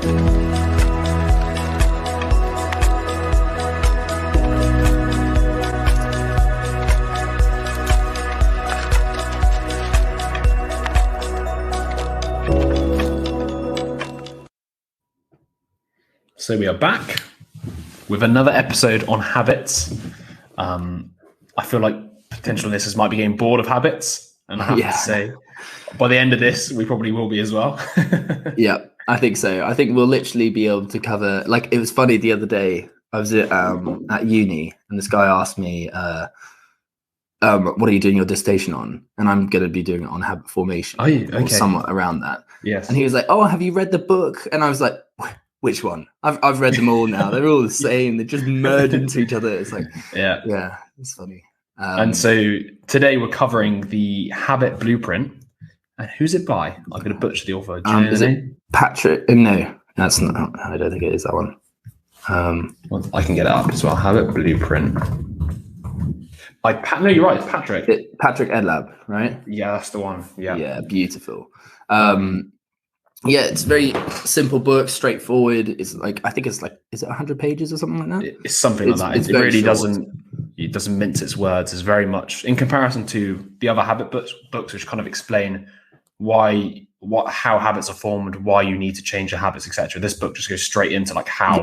So we are back with another episode on habits. I feel like potential listeners might be getting bored of habits, and I have to say, by the end of this, we probably will be as well. Yeah, I think so. I think we'll literally be able to cover. Like, it was funny the other day. I was at uni, and this guy asked me, "What are you doing your dissertation on?" And I'm going to be doing it on habit formation, or somewhat around that. Yes. And he was like, "Oh, have you read the book?" And I was like, "Which one?" I've read them all now. They're all the same. They just merge into each other. It's like, yeah, it's funny. And so today we're covering the Habit Blueprint. And who's it by? I'm going to butcher the author. Is it Patrick? No, that's not. I don't think it is that one. Well, I can get it up as well. Habit Blueprint. No, you're right. It's Patrick. Patrick Edlab, right? Yeah, that's the one. Yeah. Yeah, beautiful. Yeah, it's very simple book, straightforward. It's like, I think it's like, is it 100 pages or something like that? It's something like that. It really doesn't mince its words. It's very much in comparison to the other habit books, which kind of explain how habits are formed, why you need to change your habits, etc. This book just goes straight into like how.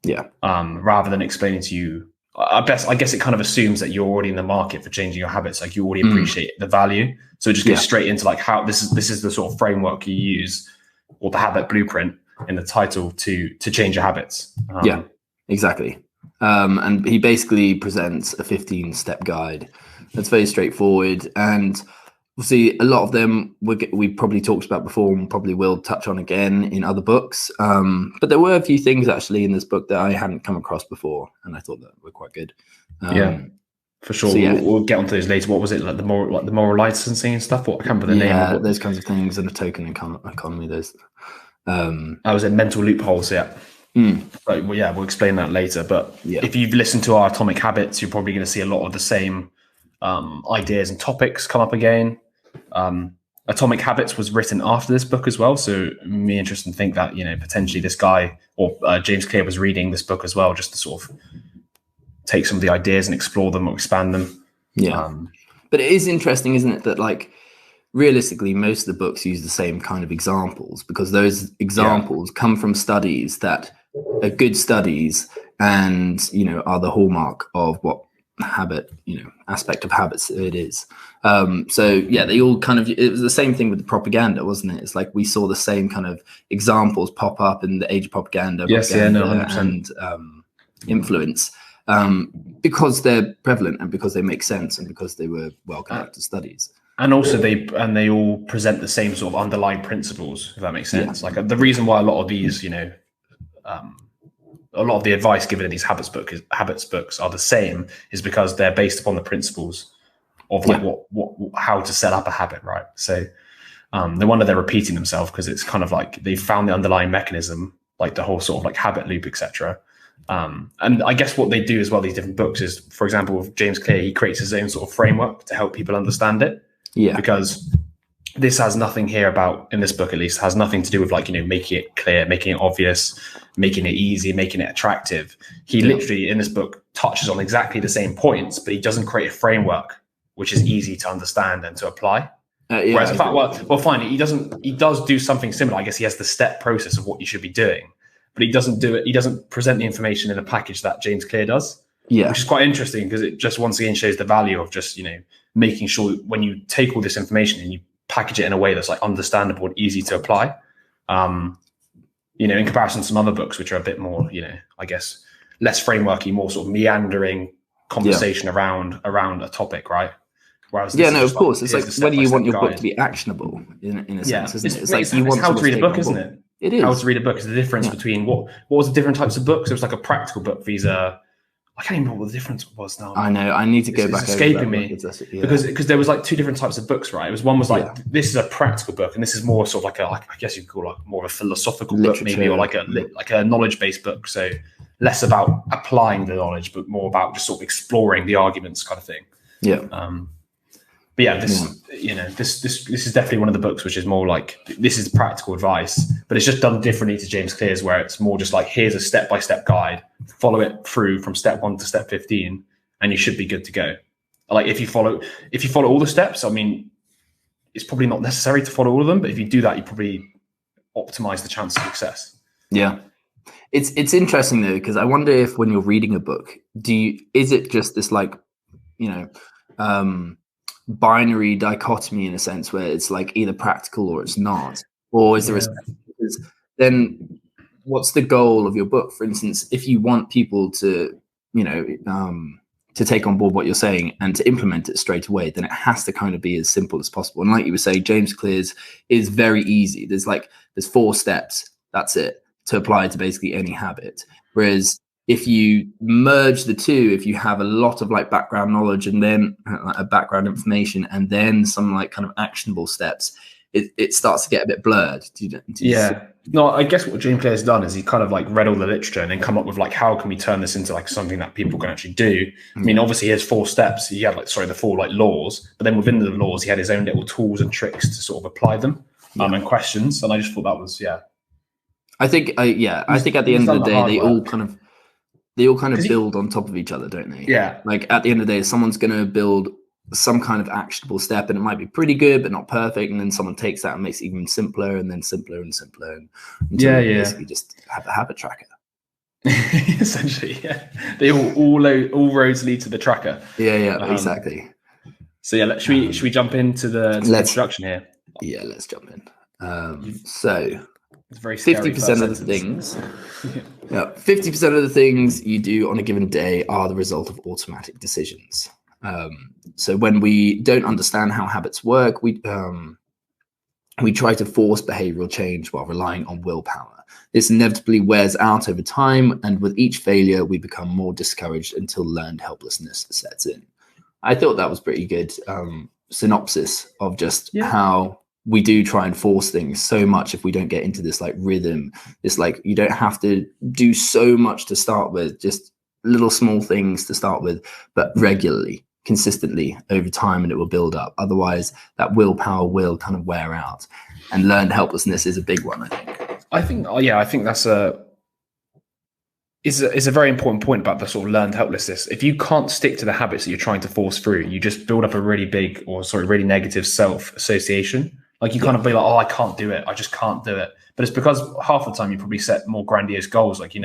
Yeah. Rather than explaining to you, I guess it kind of assumes that you're already in the market for changing your habits, like you already appreciate the value. So it just goes straight into like how this is the sort of framework you use, or the habit blueprint in the title to change your habits. Yeah, exactly. And he basically presents a 15-step guide that's very straightforward. And we'll see a lot of them we probably talked about before and probably will touch on again in other books. But there were a few things actually in this book that I hadn't come across before, and I thought that were quite good. For sure. So, we'll get onto those later. What was it, like the moral licensing and stuff? What I can't remember the name. Yeah, those kinds of things, and the token economy. Those. I was in mental loopholes. Yeah. But we'll explain that later. But if you've listened to our Atomic Habits, you're probably going to see a lot of the same ideas and topics come up again. Atomic Habits was written after this book as well, so me interested to think that potentially this guy or James Clear was reading this book as well, just to sort of take some of the ideas and explore them or expand them. But it is interesting, isn't it, that like realistically most of the books use the same kind of examples, because those examples come from studies that are good studies and are the hallmark of what habit aspect of habits it is. They all kind of, it was the same thing with the propaganda, wasn't it? It's like we saw the same kind of examples pop up in the age of propaganda, 100%. and influence, because they're prevalent and because they make sense and because they were well conducted studies. And also they all present the same sort of underlying principles, if that makes sense. Like the reason why a lot of these, a lot of the advice given in these habits books are the same is because they're based upon the principles of like how to set up a habit, right? So no wonder they're repeating themselves, because it's kind of like they found the underlying mechanism, like the whole sort of like habit loop, etc. And I guess what they do as well, these different books, is, for example, with James Clear, he creates his own sort of framework to help people understand it. Yeah, because this has nothing here about, in this book at least, has nothing to do with like, making it clear, making it obvious, making it easy, making it attractive. He literally in this book touches on exactly the same points, but he doesn't create a framework which is easy to understand and to apply. Whereas in fact, he does do something similar. I guess he has the step process of what you should be doing, but he doesn't do it. He doesn't present the information in a package that James Clear does. Yeah, which is quite interesting, because it just once again shows the value of just, making sure when you take all this information and you package it in a way that's like understandable and easy to apply, in comparison to some other books, which are a bit more, I guess, less frameworky, more sort of meandering conversation around a topic, right? Whereas of course, it's like whether you want your book to be actionable in a sense, isn't it? It's like you want how to read a book, isn't it? It is. How to read a book is the difference between what was the different types of books. There was like a practical book. These are, I can't even remember what the difference was now. I know. I need to go back. It's escaping me because there was like two different types of books, right? It was one was like this is a practical book, and this is more sort of like I guess you could call like more of a philosophical book, maybe, or like a knowledge-based book. So less about applying the knowledge, but more about just sort of exploring the arguments, kind of thing. Yeah. But yeah, this is definitely one of the books which is more like, this is practical advice, but it's just done differently to James Clear's, where it's more just like, here's a step-by-step guide, follow it through from step 1 to step 15, and you should be good to go. Like if you follow all the steps, I mean, it's probably not necessary to follow all of them, but if you do that, you probably optimize the chance of success. Yeah. It's interesting though, because I wonder if when you're reading a book, is it just this like, binary dichotomy in a sense where it's like either practical or it's not, or is there because then what's the goal of your book? For instance, if you want people to, to take on board what you're saying and to implement it straight away, then it has to kind of be as simple as possible. And like you were saying, James Clear's is very easy. There's 4 steps. That's it, to apply to basically any habit. Whereas if you merge the two, if you have a lot of like background knowledge and then background information and then some like kind of actionable steps, it starts to get a bit blurred. No, I guess what James Clear has done is he kind of like read all the literature and then come up with like, how can we turn this into like something that people can actually do? I mean, obviously he has 4 steps. He had the 4 like laws, but then within the laws, he had his own little tools and tricks to sort of apply them and questions. And I just thought that was, I think at the end of the day, they all kind of build on top of each other, don't they? Yeah. Like at the end of the day, someone's going to build some kind of actionable step and it might be pretty good, but not perfect. And then someone takes that and makes it even simpler and then simpler and simpler. And basically just have a habit tracker. Essentially, yeah. They all roads lead to the tracker. Yeah, exactly. So yeah, should we jump into the introduction here? Yeah, let's jump in. So it's very 50% of the things. 50% of the things you do on a given day are the result of automatic decisions. So when we don't understand how habits work, we try to force behavioral change while relying on willpower. This inevitably wears out over time, and with each failure, we become more discouraged until learned helplessness sets in. I thought that was pretty good synopsis of just how we do try and force things so much if we don't get into this like rhythm. This like, you don't have to do so much to start with, just little small things to start with, but regularly, consistently over time, and it will build up. Otherwise that willpower will kind of wear out, and learned helplessness is a big one. I think that's is a very important point about the sort of learned helplessness. If you can't stick to the habits that you're trying to force through, you just build up a really negative self-association. Like you kind of be like, oh, I can't do it. I just can't do it. But it's because half the time you probably set more grandiose goals. Like,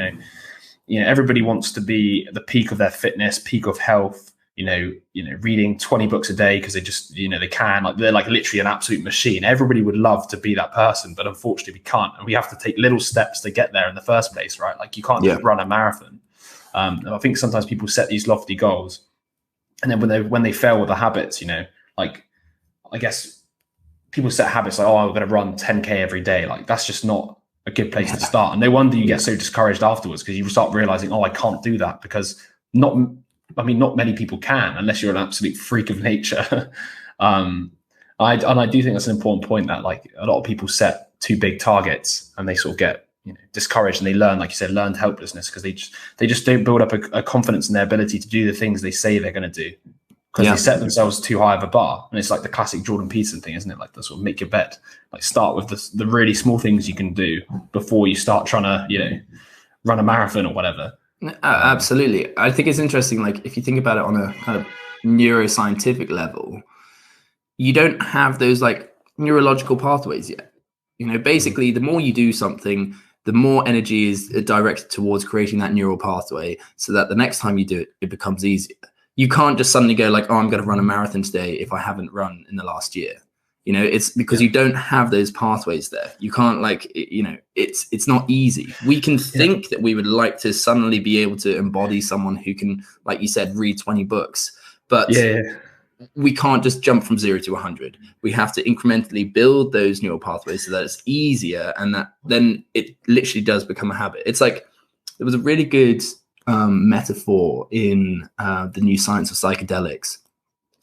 everybody wants to be at the peak of their fitness, peak of health, reading 20 books a day because they just, they can, like, they're like literally an absolute machine. Everybody would love to be that person, but unfortunately we can't. And we have to take little steps to get there in the first place, right? Like you can't just run a marathon. And I think sometimes people set these lofty goals, and then when they fail with the habits, like, I guess people set habits like, oh, I'm going to run 10K every day. Like that's just not a good place to start. And no wonder you get so discouraged afterwards, because you start realizing, oh, I can't do that, because not many people can, unless you're an absolute freak of nature. I do think that's an important point, that like a lot of people set too big targets and they sort of get discouraged, and they learn, like you said, learned helplessness, because they just don't build up a confidence in their ability to do the things they say they're going to do, because they set themselves too high of a bar. And it's like the classic Jordan Peterson thing, isn't it? Like the sort of make your bed, like start with the really small things you can do before you start trying to run a marathon or whatever. Absolutely. I think it's interesting, like if you think about it on a kind of neuroscientific level, you don't have those like neurological pathways yet. Basically the more you do something, the more energy is directed towards creating that neural pathway, so that the next time you do it, it becomes easier. You can't just suddenly go like, oh, I'm going to run a marathon today if I haven't run in the last year. It's because you don't have those pathways there. You can't it's not easy. We can think that we would like to suddenly be able to embody someone who can, like you said, read 20 books, but we can't just jump from 0 to 100. We have to incrementally build those neural pathways so that it's easier, and that then it literally does become a habit. It's like, there was a really good metaphor in the New Science of Psychedelics,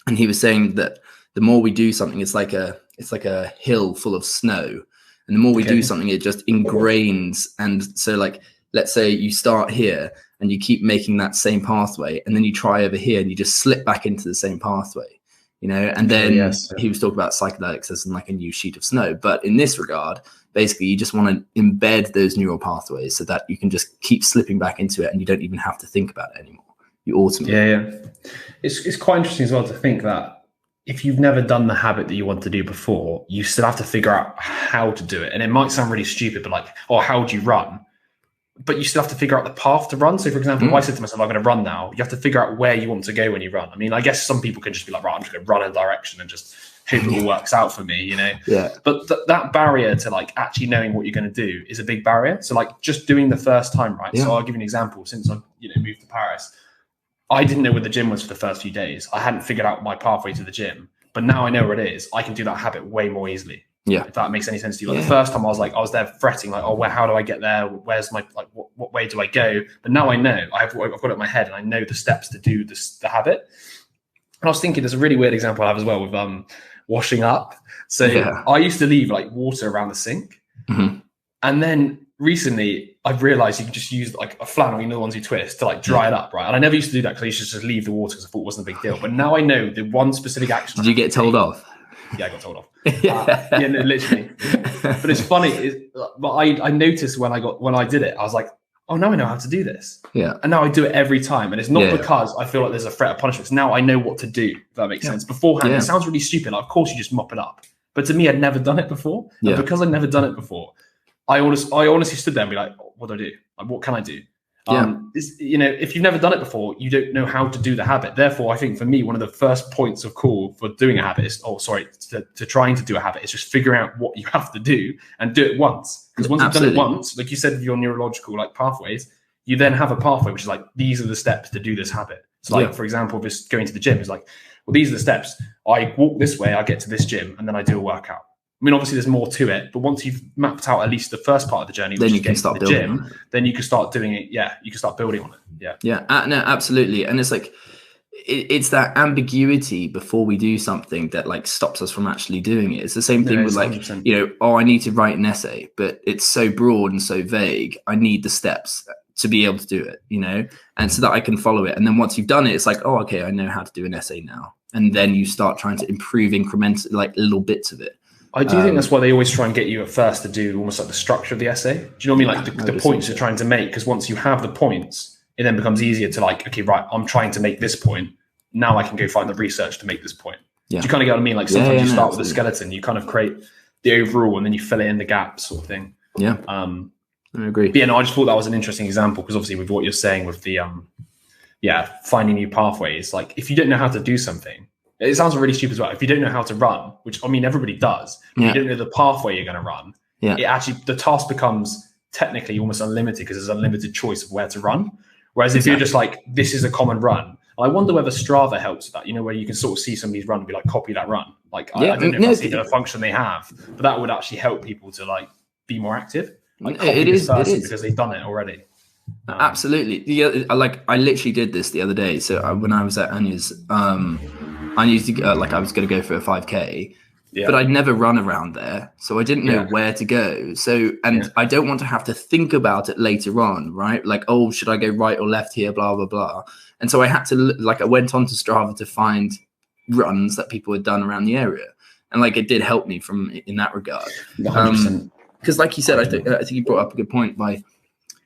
and he was saying that the more we do something, it's like a hill full of snow, and the more we do something, it just ingrains. And so, like, let's say you start here and you keep making that same pathway, and then you try over here and you just slip back into the same pathway. you know, and then yes. he was talking about psychedelics as like a new sheet of snow. But in this regard, basically you just want to embed those neural pathways so that you can just keep slipping back into it and you don't even have to think about it anymore. You automate. It's quite interesting as well to think that if you've never done the habit that you want to do before, you still have to figure out how to do it. And it might sound really stupid, but like, oh, how do you run? But you still have to figure out the path to run. So for example, if I said to myself, I'm going to run now, you have to figure out where you want to go when you run. I mean, I guess some people can just be like, right, I'm just going to run in a direction and just hope it all works out for me, you know? Yeah. But that barrier to like actually knowing what you're going to do is a big barrier. So like just doing the first time, right? Yeah. So I'll give you an example. Since I moved to Paris, I didn't know where the gym was for the first few days. I hadn't figured out my pathway to the gym, but now I know where it is. I can do that habit way more easily. Yeah. If that makes any sense to you. Like the first time I was there fretting, like, oh, how do I get there? Where's my, like, what way do I go? But now I know, I've got it in my head and I know the steps to do the habit. And I was thinking, there's a really weird example I have as well with washing up. So I used to leave like water around the sink. Mm-hmm. And then recently I've realized you can just use like a flannel, you know, the ones you twist to like dry it up, right? And I never used to do that because I used to just leave the water because I thought it wasn't a big deal. But now I know the one specific action. Did you get told off? Yeah, I got told off. No, literally. But it's funny. But I noticed when I did it, I was like, oh, now I know how to do this. Yeah. And now I do it every time. And it's not because I feel like there's a threat of punishment. It's now I know what to do, if that makes sense. Beforehand, it sounds really stupid. Like, of course, you just mop it up. But to me, I'd never done it before. And because I'd never done it before, I honestly stood there and be like, what do I do? Like, what can I do? You know, if you've never done it before, you don't know how to do the habit. Therefore, I think for me, one of the first points of call for doing a habit is, to trying to do a habit is just figuring out what you have to do and do it once. Because once you've done it once, like you said, with your neurological like pathways, you then have a pathway, which is like, these are the steps to do this habit. So like, for example, just going to the gym is like, well, these are the steps. I walk this way, I get to this gym, and then I do a workout. I mean, obviously there's more to it, but once you've mapped out at least the first part of the journey, then you can start building the gym, then you can start doing it. Yeah. You can start building on it. Yeah. No, absolutely. And it's like, it's that ambiguity before we do something that like stops us from actually doing it. It's the same thing with like, 100%. you know, oh, I need to write an essay, but it's so broad and so vague. I need the steps to be able to do it, you know, and so that I can follow it. And then once you've done it, it's like, oh, okay, I know how to do an essay now. And then you start trying to improve incrementally, like little bits of it. I do think that's why they always try and get you at first to do almost like the structure of the essay. Do you know what I mean? Like the points you're trying to make, because once you have the points, it then becomes easier to like, okay, right, I'm trying to make this point. Now I can go find the research to make this point. Do you kind of get what I mean? Like sometimes you start with a skeleton, you kind of create the overall and then you fill it in the gaps sort of thing. Yeah. I agree. But yeah, no, I just thought that was an interesting example because obviously with what you're saying with the, finding new pathways, like if you don't know how to do something, it sounds really stupid as well. If you don't know how to run, which I mean, everybody does, but you don't know the pathway you're going to run. It actually, the task becomes technically almost unlimited because there's unlimited choice of where to run. Whereas if you're just like, this is a common run, I wonder whether Strava helps with that, you know, where you can sort of see somebody's run and be like, copy that run. Like, I don't know if that's even a function they have, but that would actually help people to like be more active. Like, it is because they've done it already. Absolutely. Yeah, I literally did this the other day. So when I was at Anya's, I used to go, like I was going to go for a 5K, but I'd never run around there. So I didn't know where to go. So, I don't want to have to think about it later on, right? Like, oh, should I go right or left here, blah, blah, blah. And so I had to, I went on to Strava to find runs that people had done around the area. And like, it did help me in that regard. 100%. Because like you said, I think you brought up a good point by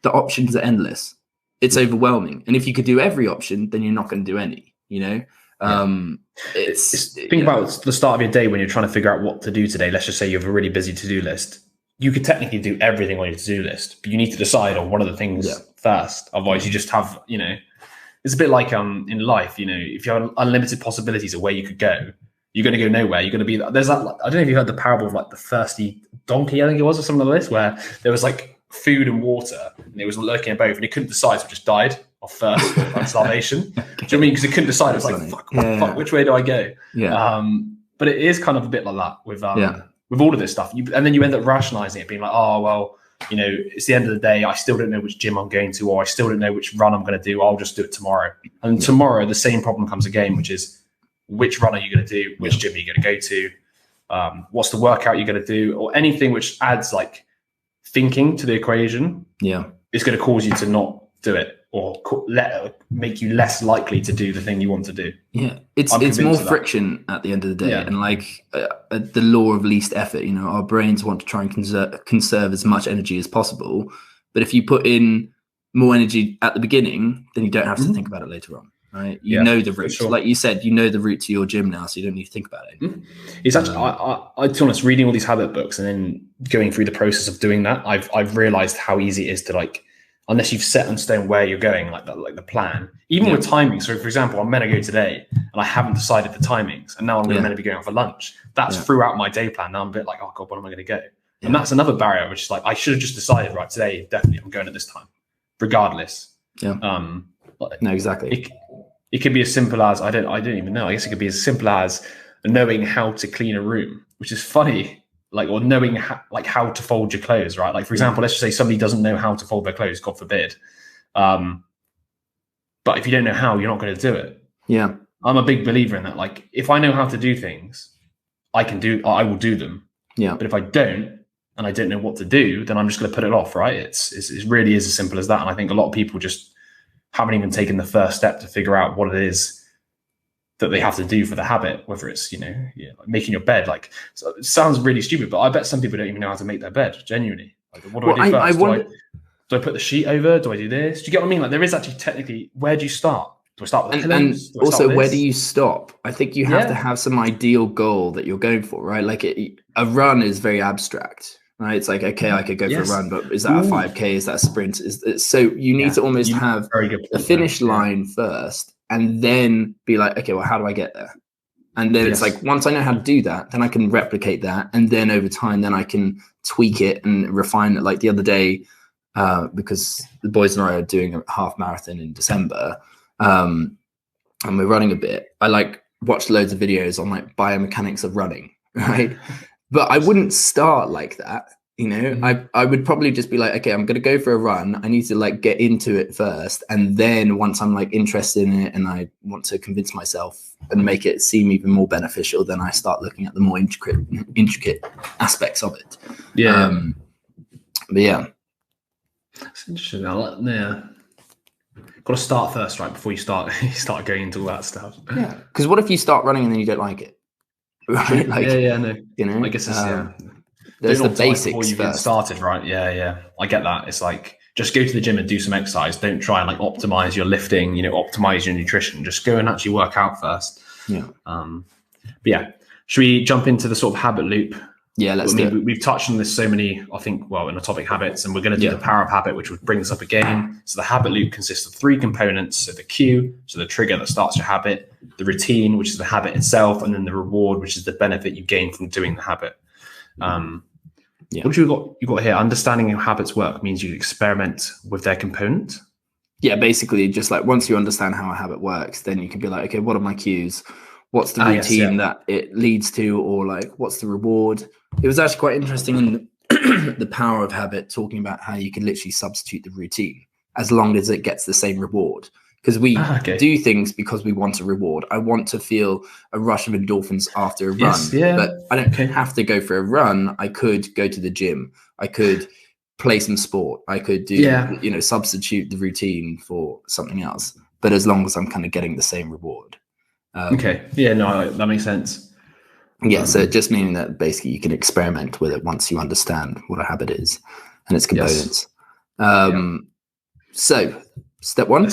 the options are endless. It's overwhelming. And if you could do every option, then you're not going to do any, you know? Think about the start of your day when you're trying to figure out what to do today. Let's just say you have a really busy to-do list. You could technically do everything on your to-do list, but you need to decide on one of the things first. Otherwise, you just have, you know, it's a bit like in life, you know, if you have unlimited possibilities of where you could go, you're going to go nowhere. You're going to be, there's that, I don't know if you heard the parable of like the thirsty donkey, I think it was, or something like this, where there was like food and water and it was lurking at both and it couldn't decide, so it just died of thirst or starvation. Do you know what I mean? Because it couldn't decide. It was like, fuck, which way do I go? But it is kind of a bit like that with all of this stuff. And then you end up rationalizing it, being like, oh, well, you know, it's the end of the day. I still don't know which gym I'm going to, or I still don't know which run I'm going to do. I'll just do it tomorrow. And tomorrow, the same problem comes again, which is which run are you going to do? Which gym are you going to go to? What's the workout you're going to do? Or anything which adds like thinking to the equation is going to cause you to not do it or make you less likely to do the thing you want to do. Yeah, it's more friction at the end of the day, and like the law of least effort. You know, our brains want to try and conserve as much energy as possible, but if you put in more energy at the beginning, then you don't have to think about it later on, right? You know the route, like you said, you know the route to your gym now, so you don't need to think about it. It's actually, I to be honest, reading all these habit books and then going through the process of doing that, I've realized how easy it is to, like, unless you've set in stone where you're going, like the plan, even with timing. So for example, I'm meant to go today and I haven't decided the timings, and now I'm meant to be going out for lunch. That's throughout my day plan. Now I'm a bit like, oh God, when am I going to go? And that's another barrier, which is like, I should have just decided, right, today, definitely I'm going at this time, regardless. No, exactly. It could be as simple as, I don't even know. I guess it could be as simple as knowing how to clean a room, which is funny. Like, or knowing how to fold your clothes, right? Like, for example, let's just say somebody doesn't know how to fold their clothes, God forbid. But if you don't know how, you're not going to do it. Yeah. I'm a big believer in that. Like, if I know how to do things, I will do them. Yeah. But if I don't, and I don't know what to do, then I'm just going to put it off, right? It really is as simple as that. And I think a lot of people just haven't even taken the first step to figure out what it is that they have to do for the habit, whether it's, like making your bed. Like, so it sounds really stupid, but I bet some people don't even know how to make their bed, genuinely. Like, what do I do first? Do I put the sheet over? Do I do this? Do you get what I mean? Like, there is actually technically, where do you start? Do I start with the pillows? And also, where do you stop? I think you have to have some ideal goal that you're going for, right? Like, a run is very abstract, right? It's like, okay, I could go for a run, but is that a 5K? Is that a sprint? So you need to almost have a finish line first, and then be like, okay, well, how do I get there? And then it's like, once I know how to do that, then I can replicate that. And then over time, then I can tweak it and refine it. Like the other day, because the boys and I are doing a half marathon in December, and we're running a bit, I watched loads of videos on like biomechanics of running, right? But I wouldn't start like that. I would probably just be like, okay, I'm going to go for a run. I need to like get into it first. And then once I'm like interested in it and I want to convince myself and make it seem even more beneficial, then I start looking at the more intricate aspects of it. Yeah. But yeah. It's interesting. Got to start first, right? Before you start going into all that stuff. Yeah. Because what if you start running and then you don't like it? Right? Like, no. I guess it's, there's the basics before you get started, right? Yeah. I get that. It's like, just go to the gym and do some exercise. Don't try and like optimize your lifting, optimize your nutrition. Just go and actually work out first. Yeah. But yeah, should we jump into the sort of habit loop? Yeah, let's do it. We've touched on this so many, I think, in the topic habits, and we're going to do the power of habit, which would bring us up again. So the habit loop consists of 3 components. So the cue, so the trigger that starts your habit, the routine, which is the habit itself, and then the reward, which is the benefit you gain from doing the habit. What you got here? Understanding how habits work means you experiment with their component. Yeah, basically, just like once you understand how a habit works, then you can be like, okay, what are my cues? What's the routine that it leads to, or like what's the reward? It was actually quite interesting in the power of habit, talking about how you can literally substitute the routine as long as it gets the same reward. Because we do things because we want a reward. I want to feel a rush of endorphins after a run, but I don't have to go for a run. I could go to the gym. I could play some sport. I could do, substitute the routine for something else. But as long as I'm kind of getting the same reward. That makes sense. So just meaning that basically you can experiment with it once you understand what a habit is and its components. So step 1.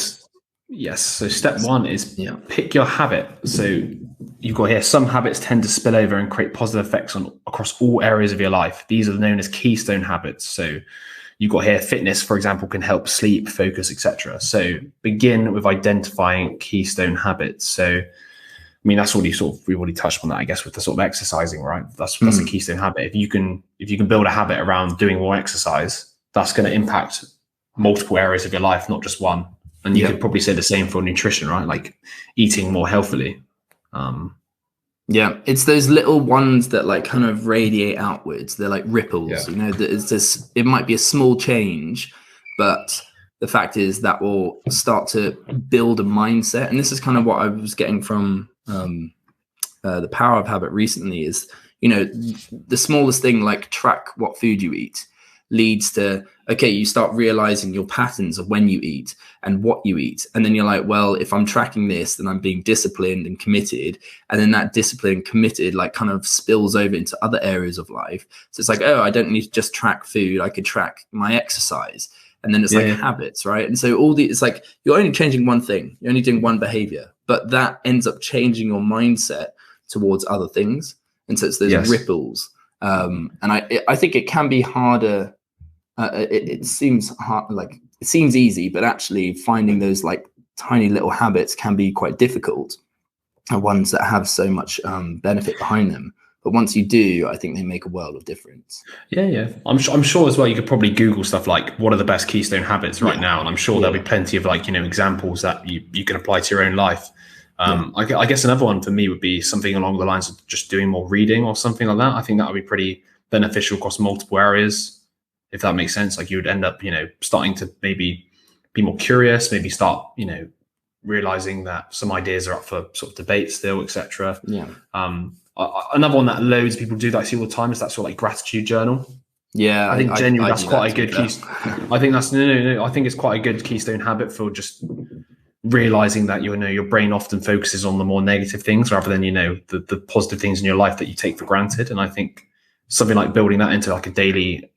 Yes. So step 1 is pick your habit. So you've got here, some habits tend to spill over and create positive effects across all areas of your life. These are known as keystone habits. So you've got here, fitness, for example, can help sleep, focus, etc. So begin with identifying keystone habits. So, I mean, that's already we've already touched on that, I guess, with the sort of exercising, right? That's a keystone habit. If you can build a habit around doing more exercise, that's going to impact multiple areas of your life, not just one. And you could probably say the same for nutrition, right? Like eating more healthily. It's those little ones that like kind of radiate outwards. They're like ripples, that it might be a small change, but the fact is that will start to build a mindset. And this is kind of what I was getting from the power of habit recently is, the smallest thing, like track what food you eat. leads to, okay, you start realizing your patterns of when you eat and what you eat. And then you're like, well, if I'm tracking this, then I'm being disciplined and committed. And then that discipline and committed like kind of spills over into other areas of life. So it's like, oh, I don't need to just track food. I could track my exercise. And then it's like habits, right? And so it's like, you're only changing one thing. You're only doing one behavior, but that ends up changing your mindset towards other things. And so it's those ripples. And I think it can be harder. It seems hard, like it seems easy, but actually finding those like tiny little habits can be quite difficult, and ones that have so much benefit behind them. But once you do, I think they make a world of difference. Yeah. I'm sure as well, you could probably Google stuff like what are the best keystone habits right now. And I'm sure there'll be plenty of like, examples that you can apply to your own life. I guess another one for me would be something along the lines of just doing more reading or something like that. I think that would be pretty beneficial across multiple areas, if that makes sense. Like you would end up, starting to maybe be more curious, maybe start, realizing that some ideas are up for sort of debate still, etc. Yeah. Another one that loads of people do that I see all the time is that sort of like gratitude journal. Yeah, I think genuinely that's quite a good keystone. I think that's no. I think it's quite a good keystone habit for just realizing that your brain often focuses on the more negative things rather than the positive things in your life that you take for granted. And I think something like building that into like a daily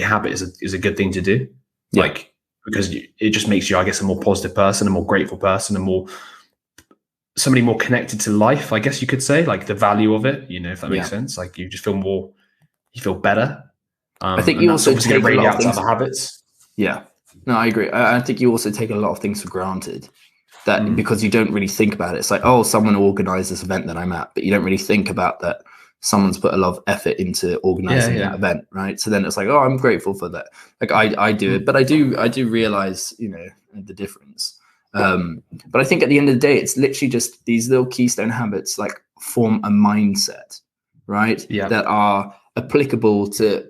habit is a good thing to do. Yeah. Like because it just makes you, I guess, a more positive person, a more grateful person, somebody more connected to life, I guess you could say, like the value of it, if that makes sense. Like you just you feel better. I think you also take a lot of things, other habits. Yeah, no, I agree. I think you also take a lot of things for granted that because you don't really think about it. It's like, oh, someone organized this event that I'm at, but you don't really think about that someone's put a lot of effort into organizing that event, right? So then it's like, oh, I'm grateful for that. Like I do it, but I do realize, the difference. But I think at the end of the day, it's literally just these little keystone habits like form a mindset, right? Yeah. That are applicable to,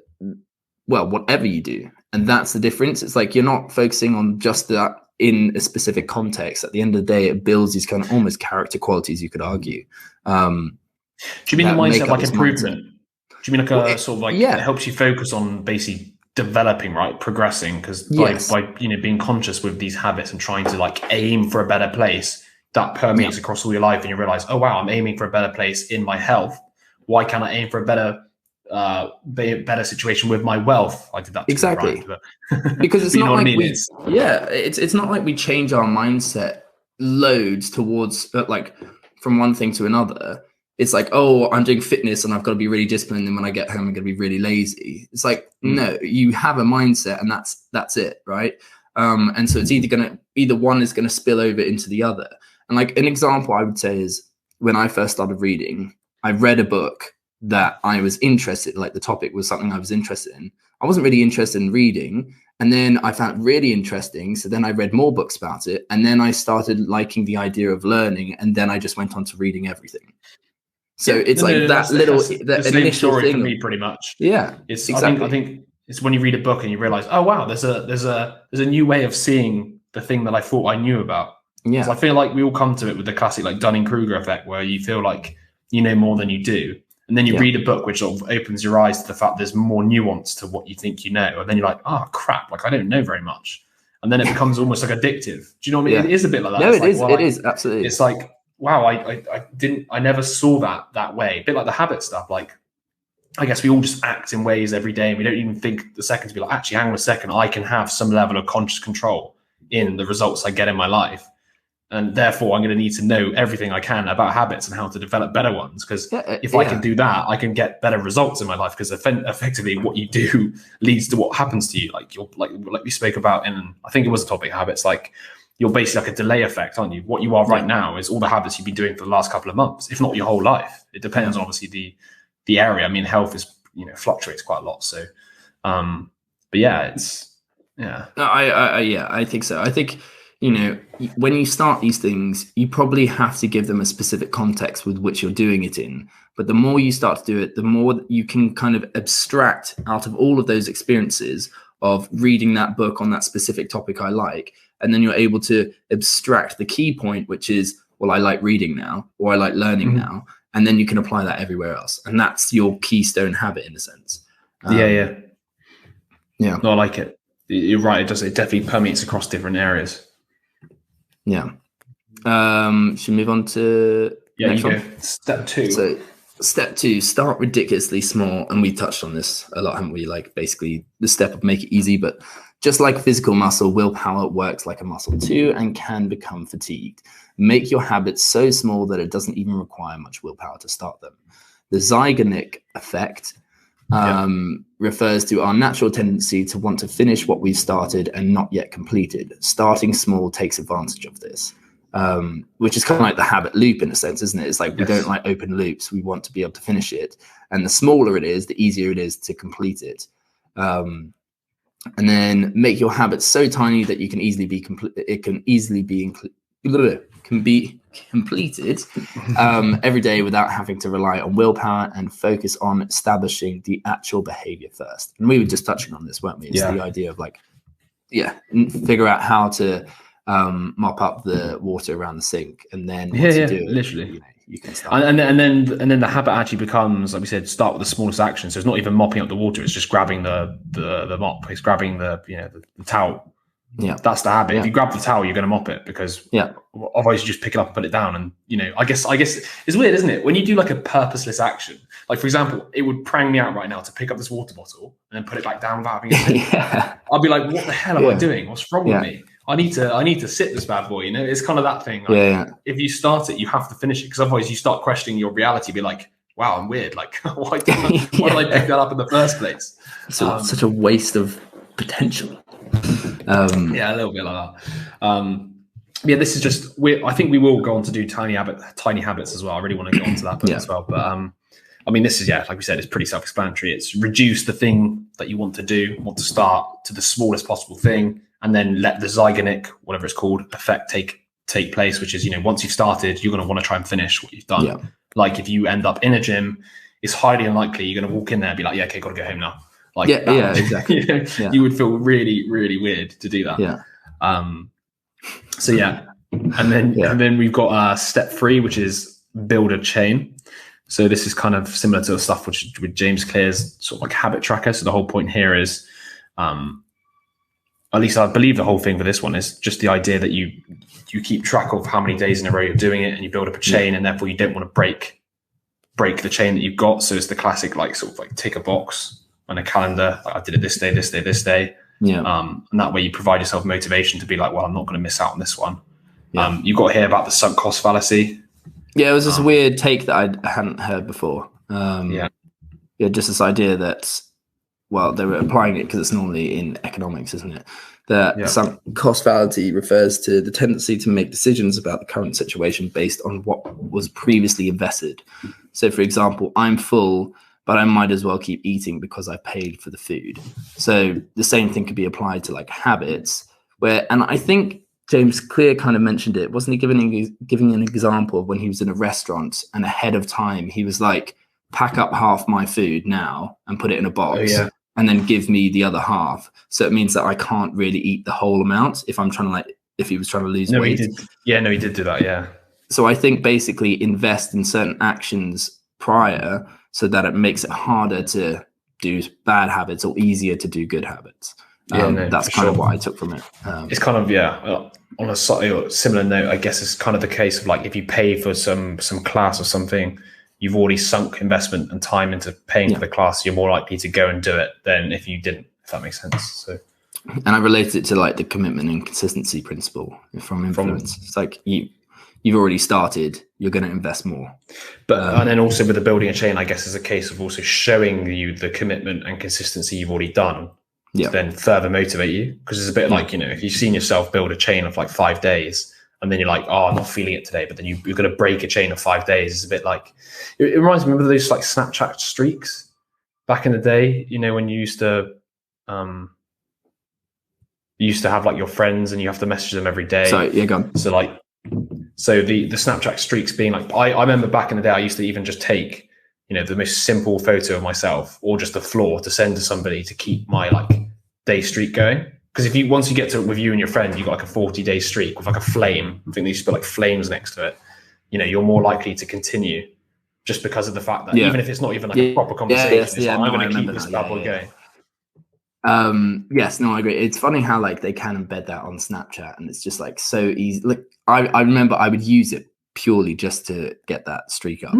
well, whatever you do. And that's the difference. It's like you're not focusing on just that in a specific context. At the end of the day, it builds these kind of almost character qualities, you could argue. Do you mean the mindset like improvement? Do you mean like a sort of like it helps you focus on basically developing, right? Progressing, because by being conscious with these habits and trying to like aim for a better place, that permeates across all your life, and you realize, oh wow, I'm aiming for a better place in my health. Why can't I aim for a better situation with my wealth? I did that exactly, right, because it's not like it's not like we change our mindset loads towards like from one thing to another. It's like, oh, I'm doing fitness and I've got to be really disciplined, and when I get home, I'm going to be really lazy. It's like, no, you have a mindset, and that's it, right? And so it's either one is going to spill over into the other. And like an example I would say is when I first started reading, I read a book that I was interested, like the topic was something I was interested in. I wasn't really interested in reading, and then I found it really interesting. So then I read more books about it, and then I started liking the idea of learning, and then I just went on to reading everything. So it's that initial thing for me, pretty much. Yeah, it's exactly. I think it's when you read a book and you realize, oh wow, there's a new way of seeing the thing that I thought I knew about. Yeah, so I feel like we all come to it with the classic like Dunning-Kruger effect, where you feel like you know more than you do, and then you read a book which sort of opens your eyes to the fact there's more nuance to what you think you know, and then you're like, oh crap, like I don't know very much, and then it becomes almost like addictive. Do you know what I mean? It is a bit like that. No, it is absolutely. It's like, wow, I never saw that way. A bit like the habit stuff. Like, I guess we all just act in ways every day, and we don't even think the second to be like, actually, hang on a second, I can have some level of conscious control in the results I get in my life. And therefore, I'm going to need to know everything I can about habits and how to develop better ones. Because if I can do that, I can get better results in my life. Because effectively, what you do leads to what happens to you. Like we spoke about in, I think it was a topic, habits. Like, you're basically like a delay effect, aren't you? What you are right now is all the habits you've been doing for the last couple of months, if not your whole life. It depends on obviously the area. I mean, health is fluctuates quite a lot. So, but yeah, I think so. I think when you start these things, you probably have to give them a specific context with which you're doing it in. But the more you start to do it, the more you can kind of abstract out of all of those experiences of reading that book on that specific topic I like. And then you're able to abstract the key point, which is, well, I like reading now, or I like learning now. And then you can apply that everywhere else. And that's your keystone habit in a sense. Yeah. Yeah. No, I like it. You're right. It definitely permeates across different areas. Yeah. Should we move on to next one? Step 2. So step 2, start ridiculously small. And we touched on this a lot, haven't we? Like basically the step of make it easy, but just like physical muscle, willpower works like a muscle too and can become fatigued. Make your habits so small that it doesn't even require much willpower to start them. The Zeigarnik effect refers to our natural tendency to want to finish what we've started and not yet completed. Starting small takes advantage of this, which is kind of like the habit loop in a sense, isn't it? It's like we don't like open loops. We want to be able to finish it. And the smaller it is, the easier it is to complete it. And then make your habits so tiny that you can easily be completed every day without having to rely on willpower, and focus on establishing the actual behavior first. And we were just touching on this, weren't we? It's the idea of like, figure out how to mop up the water around the sink, and then once you do it, literally, you can start. And then the habit actually becomes, like we said, start with the smallest action. So it's not even mopping up the water; it's just grabbing the mop. It's grabbing the towel. Yeah, that's the habit. If you grab the towel, you're going to mop it, because otherwise you just pick it up and put it down. And I guess it's weird, isn't it? When you do like a purposeless action, like for example, it would prang me out right now to pick up this water bottle and then put it back down without having it. I'd be like, what the hell am I doing? What's wrong with me? I need to sit this bad boy. It's kind of that thing. Like, if you start it, you have to finish it, because otherwise you start questioning your reality. Be like, wow, I'm weird. Like, why did I pick that up in the first place? So such a waste of potential. A little bit like that. This is just, I think we will go on to do tiny habits as well. I really want to get onto that book as well. But this is, like we said, it's pretty self-explanatory. It's reduce the thing that you want to start to the smallest possible thing, and then let the Zeigarnik, whatever it's called, effect take place, which is, once you've started, you're going to want to try and finish what you've done. Yeah. Like if you end up in a gym, it's highly unlikely you're going to walk in there and be like, okay, got to go home now. Like exactly. You would feel really, really weird to do that. And then we've got step 3, which is build a chain. So this is kind of similar to the stuff with James Clear's sort of like habit tracker. So the whole point here is, at least I believe the whole thing for this one is just the idea that you keep track of how many days in a row you're doing it, and you build up a chain, and therefore you don't want to break the chain that you've got. So it's the classic like sort of like tick a box on a calendar, like I did it this day, this day, this day. And that way you provide yourself motivation to be like, well, I'm not going to miss out on this one. You've got to hear about the sunk cost fallacy. It was this weird take that I hadn't heard before. Just this idea that, well, they were applying it because it's normally in economics, isn't it? That sunk cost fallacy refers to the tendency to make decisions about the current situation based on what was previously invested. So, for example, I'm full, but I might as well keep eating because I paid for the food. So the same thing could be applied to like habits, and I think James Clear kind of mentioned it. Wasn't he giving an example of when he was in a restaurant and ahead of time, he was like, pack up half my food now and put it in a box and then give me the other half. So it means that I can't really eat the whole amount if he was trying to lose weight. He did do that. Yeah. So I think basically invest in certain actions prior, so that it makes it harder to do bad habits or easier to do good habits. That's kind of what I took from it. It's kind of, on a similar note, I guess it's kind of the case of like, if you pay for some class or something, you've already sunk investment and time into paying for the class, you're more likely to go and do it than if you didn't, if that makes sense. So, and I related it to like the commitment and consistency principle from influence. It's like you've already started, you're going to invest more. But and then also with the building a chain, I guess is a case of also showing you the commitment and consistency you've already done to then further motivate you. Because it's a bit like, if you've seen yourself build a chain of like 5 days and then you're like, oh, I'm not feeling it today, but then you're going to break a chain of 5 days. It's a bit like, it reminds me of those like Snapchat streaks back in the day, when you used to have like your friends and you have to message them every day. Go on. So the Snapchat streaks being like, I remember back in the day, I used to even just take, the most simple photo of myself or just the floor to send to somebody to keep my like day streak going. Because once you get to it with you and your friend, you've got like a 40-day streak with like a flame. I think they used to put like flames next to it. You're more likely to continue just because of the fact that even if it's not even like a proper conversation, I'm going to keep this bad boy going. Yes, no, I agree. It's funny how like they can embed that on Snapchat, and it's just like so easy. Like I remember I would use it purely just to get that streak up.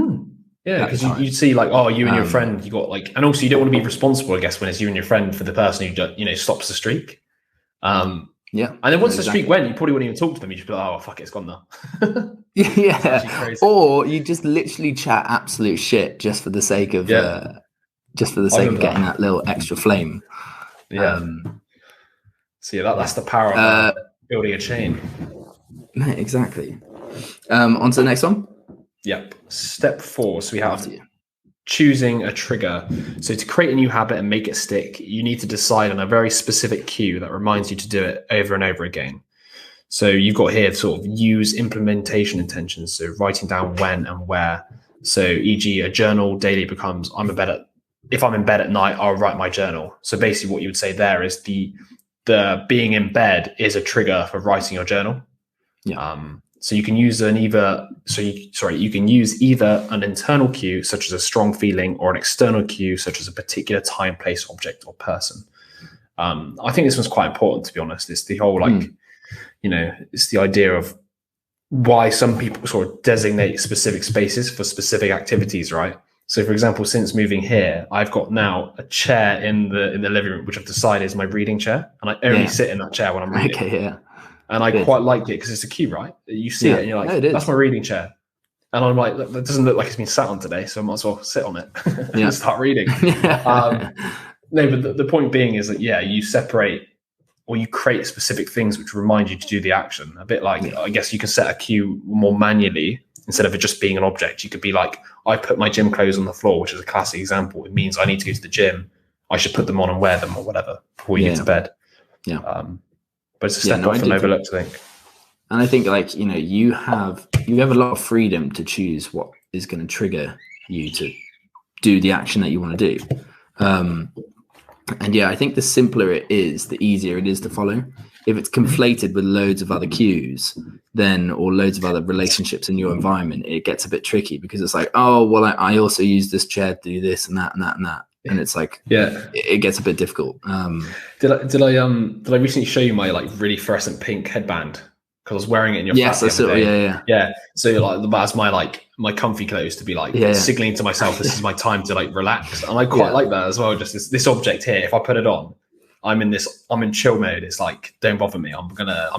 Yeah, because you'd see like, oh, you and your friend, you got like, and also you don't want to be responsible, I guess, when it's you and your friend for the person who stops the streak. Yeah, and then once the streak went, you probably wouldn't even talk to them. You just be like, oh fuck it, it's gone now. Yeah, or you just literally chat absolute shit just for the sake of getting that little extra flame. Yeah. So that's the power of building a chain. Exactly. On to the next one. Yep. Step 4. So we have choosing a trigger. So to create a new habit and make it stick, you need to decide on a very specific cue that reminds you to do it over and over again. So you've got here sort of use implementation intentions. So writing down when and where. So e.g. a journal daily becomes if I'm in bed at night, I'll write my journal. So basically what you would say there is the being in bed is a trigger for writing your journal. Yeah. So you can use you can use either an internal cue, such as a strong feeling, or an external cue, such as a particular time, place, object, or person. I think this one's quite important, to be honest. It's the whole it's the idea of why some people sort of designate specific spaces for specific activities, right? So, for example, since moving here, I've got now a chair in the living room, which I've decided is my reading chair, and I only sit in that chair when I'm reading. Okay, yeah. And I quite like it because it's a cue, right? You see it and you're like, that's my reading chair. And I'm like, that doesn't look like it's been sat on today, so I might as well sit on it and start reading. No, but the point being is that, you separate or you create specific things which remind you to do the action. A bit like, I guess you can set a cue more manually instead of it just being an object. You could be like, I put my gym clothes on the floor, which is a classic example. It means I need to go to the gym. I should put them on and wear them or whatever before you get to bed. Yeah. But it's a step often overlooked, I think. And I think you have a lot of freedom to choose what is going to trigger you to do the action that you want to do. And I think the simpler it is, the easier it is to follow. If it's conflated with loads of other cues, or loads of other relationships in your environment, it gets a bit tricky because it's like, oh, well, I also use this chair to do this and that and that and that. And it's like, it gets a bit difficult. Did I recently show you my like really fluorescent pink headband? Because I was wearing it in your flat the other day. Yeah. So like that's my comfy clothes to be like signaling to myself, this is my time to like relax. And I quite like that as well. Just this object here, if I put it on, I'm in chill mode. It's like, don't bother me. I'm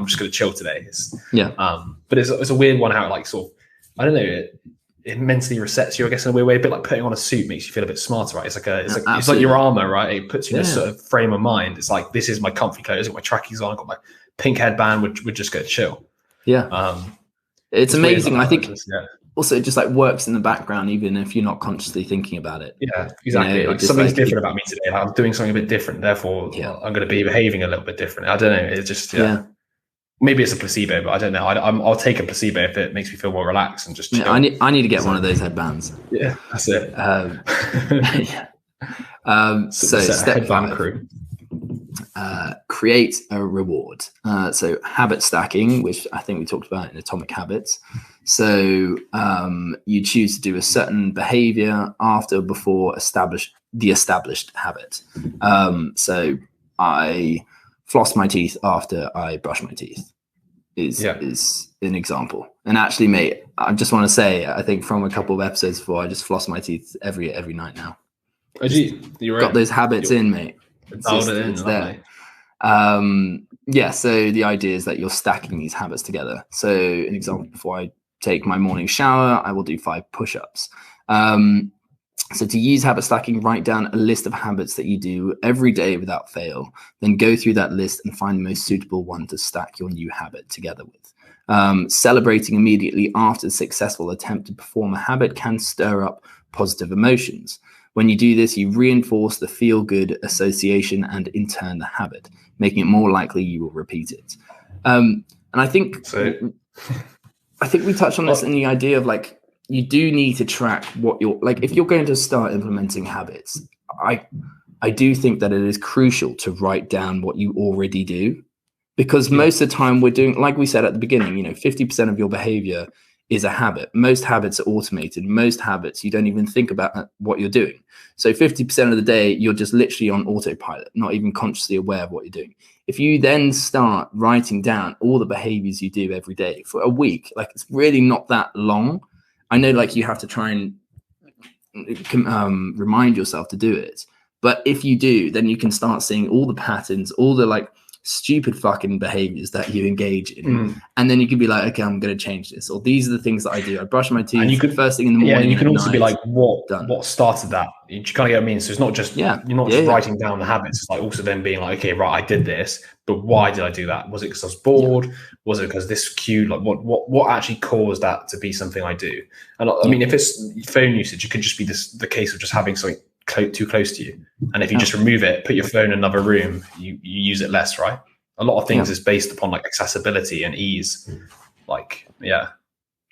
just gonna chill today. But it's a weird one how it like sort of, I don't know, it mentally resets you, I guess, in a weird way. A bit like putting on a suit makes you feel a bit smarter, right? It's like your armor, right? It puts you in a sort of frame of mind. It's like, this is my comfy clothes. I've got my trackies on. I've got my pink headband. We're just going to chill. Yeah. It's amazing. I think also it just like works in the background, even if you're not consciously thinking about it. Yeah, exactly. Like something's different about me today. Like I'm doing something a bit different. Therefore, I'm going to be behaving a little bit different. I don't know. It's just, maybe it's a placebo, but I don't know. I'll take a placebo if it makes me feel more relaxed and just chill. I need to get one of those headbands. Yeah, that's it. So step 5, crew. Create a reward. So habit stacking, which I think we talked about in Atomic Habits. So you choose to do a certain behavior after or before the established habit. So I floss my teeth after I brush my teeth is an example. And actually, mate, I just want to say, I think from a couple of episodes before, I just floss my teeth every night now. Oh, you got those habits in, mate. It's there. So the idea is that you're stacking these habits together. So an example, before I take my morning shower, I will do 5 push-ups. So to use habit stacking, write down a list of habits that you do every day without fail. Then go through that list and find the most suitable one to stack your new habit together with. Celebrating immediately after a successful attempt to perform a habit can stir up positive emotions. When you do this, you reinforce the feel-good association and in turn the habit, making it more likely you will repeat it. And I think we touched on this in the idea of like, you do need to track what you're like. If you're going to start implementing habits, I do think that it is crucial to write down what you already do, because most of the time we're doing, like we said at the beginning, 50% of your behavior is a habit. Most habits are automated. Most habits, you don't even think about what you're doing. So 50% of the day, you're just literally on autopilot, not even consciously aware of what you're doing. If you then start writing down all the behaviors you do every day for a week, like it's really not that long. I know like you have to try and remind yourself to do it. But if you do, then you can start seeing all the patterns, all the like stupid fucking behaviors that you engage in. And then you can be like, okay, I'm going to change this. Or these are the things that I do. I brush my teeth, and you could first thing in the morning. And you can also be like, what started that? You kind of get what I mean? So it's not just, you're not just writing down the habits. It's like also then being like, okay, right, I did this, but why did I do that? Was it because I was bored? Was it because this cue, like what actually caused that to be something I do? And I mean, if it's phone usage, it could just be the case of just having something too close to you. And if you just remove it, put your phone in another room, you use it less, right? A lot of things is based upon like accessibility and ease. Like, yeah.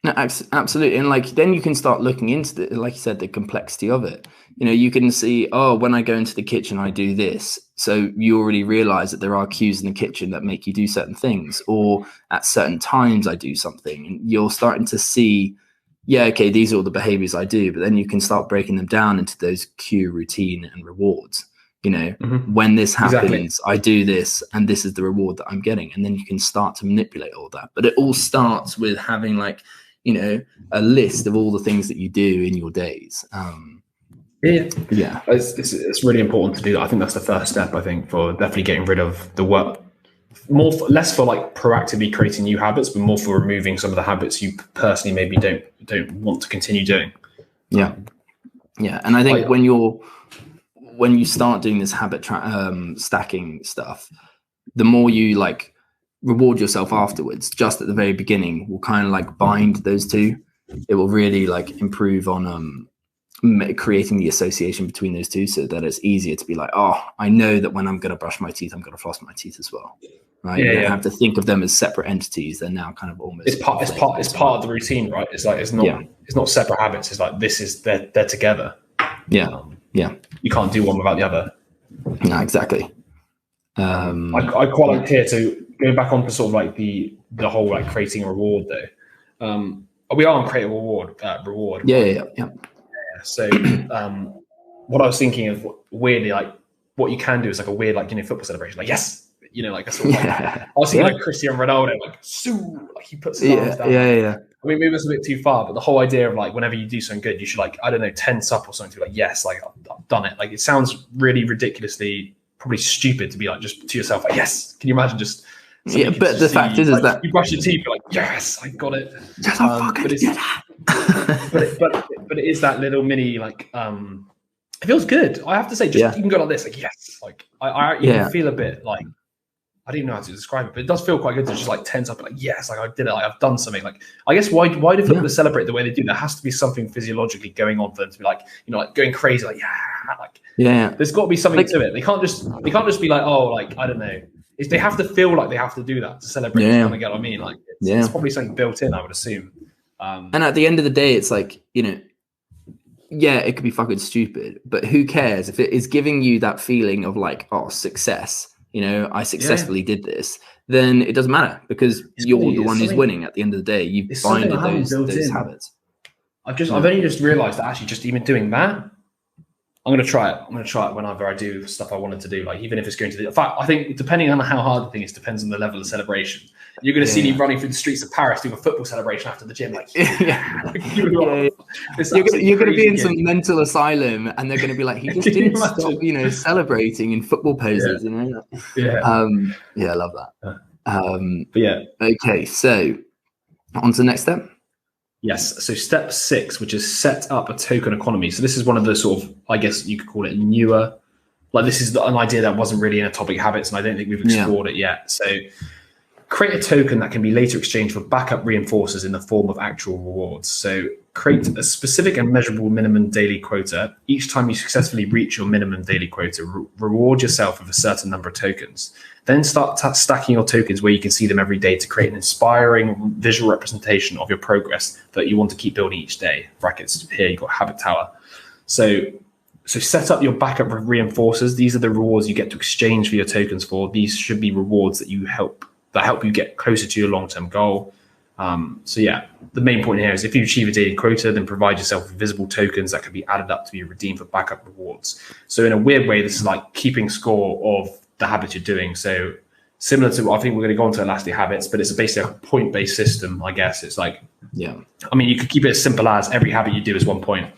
No, absolutely. And like, then you can start looking into the, like you said, the complexity of it. You know, you can see, oh, when I go into the kitchen, I do this. So you already realize that there are cues in the kitchen that make you do certain things, or at certain times I do something, and you're starting to see, yeah, okay, these are all the behaviors I do, but then you can start breaking them down into those cue, routine, and rewards. You know, when this happens, I do this, and this is the reward that I'm getting. And then you can start to manipulate all that. But it all starts with having like, you know, a list of all the things that you do in your days. It's really important to do that. I think that's the first step, I think, for definitely getting rid of the work. Less for like proactively creating new habits, but more for removing some of the habits you personally maybe don't want to continue doing. Yeah. And I think when you start doing this habit stacking stuff, the more you like reward yourself afterwards, just at the very beginning, will kind of like bind those two. It will really like improve on creating the association between those two, so that it's easier to be like, oh, I know that when I'm going to brush my teeth, I'm going to floss my teeth as well. Right? You don't have to think of them as separate entities. They're now kind of almost. It's part of the routine, right? It's like it's not separate habits. It's like they're together. Yeah. You can't do one without the other. No, exactly. I quite like here to go back on to sort of like the whole like creating a reward though. We are on create a reward. Yeah. So what I was thinking of weirdly, like what you can do is like a weird, like, you know, football celebration, like yes, you know, like a sort of like I was thinking like Cristiano Ronaldo, like he puts his arms down. Yeah. I mean, maybe it's a bit too far, but the whole idea of like whenever you do something good, you should like, I don't know, tense up or something to be like, yes, like I've done it. Like it sounds really ridiculously probably stupid to be like just to yourself like, yes. Can you imagine just? Yeah, but the fact is like, that you brush your teeth, you're like, yes, I got it. Yes, I fucking did that. but it is that little mini like it feels good. I have to say, just even go like this, like yes, like I even feel a bit like I don't even know how to describe it, but it does feel quite good to just like tense up and like yes, like I did it, like I've done something. Like I guess why do footballers celebrate the way they do? There has to be something physiologically going on for them to be like, you know, like going crazy, like there's got to be something to it. They can't just be like, oh, like I don't know. They have to feel like they have to do that to celebrate. You get what I mean? Like it's probably something built in, I would assume. And at the end of the day, it's like, you know, yeah, it could be fucking stupid, but who cares if it is giving you that feeling of like, oh, success, you know, I successfully did this, then it doesn't matter because you're the one who's winning at the end of the day. You've binded those habits. I've only just realized that actually just even doing that, I'm going to try it whenever I do stuff I wanted to do. Like, even if it's going to in fact, I think depending on how hard the thing is, depends on the level of celebration. You're going to see me running through the streets of Paris doing a football celebration after the gym. Like, you're going to be in some mental asylum and they're going to be like, he just didn't stop, you know, celebrating in football poses, you know? I love that. Okay, so on to the next step. Yes. So step 6, which is set up a token economy. So this is one of the sort of, I guess you could call it newer, like this is an idea that wasn't really in Atomic Habits, and I don't think we've explored it yet. So create a token that can be later exchanged for backup reinforcers in the form of actual rewards. So create a specific and measurable minimum daily quota. Each time you successfully reach your minimum daily quota, reward yourself with a certain number of tokens. Then start stacking your tokens where you can see them every day to create an inspiring visual representation of your progress that you want to keep building each day. Brackets, here you've got Habit Tower. So set up your backup reinforcers. These are the rewards you get to exchange for your tokens for. These should be rewards that help you get closer to your long-term goal. So yeah, the main point here is if you achieve a daily quota, then provide yourself with visible tokens that can be added up to be redeemed for backup rewards. So in a weird way, this is like keeping score of the habits you're doing. So similar to, I think we're going to go on to elastic habits, but it's basically a point-based system, I guess. It's like, yeah, I mean, you could keep it as simple as every habit you do is 1 point.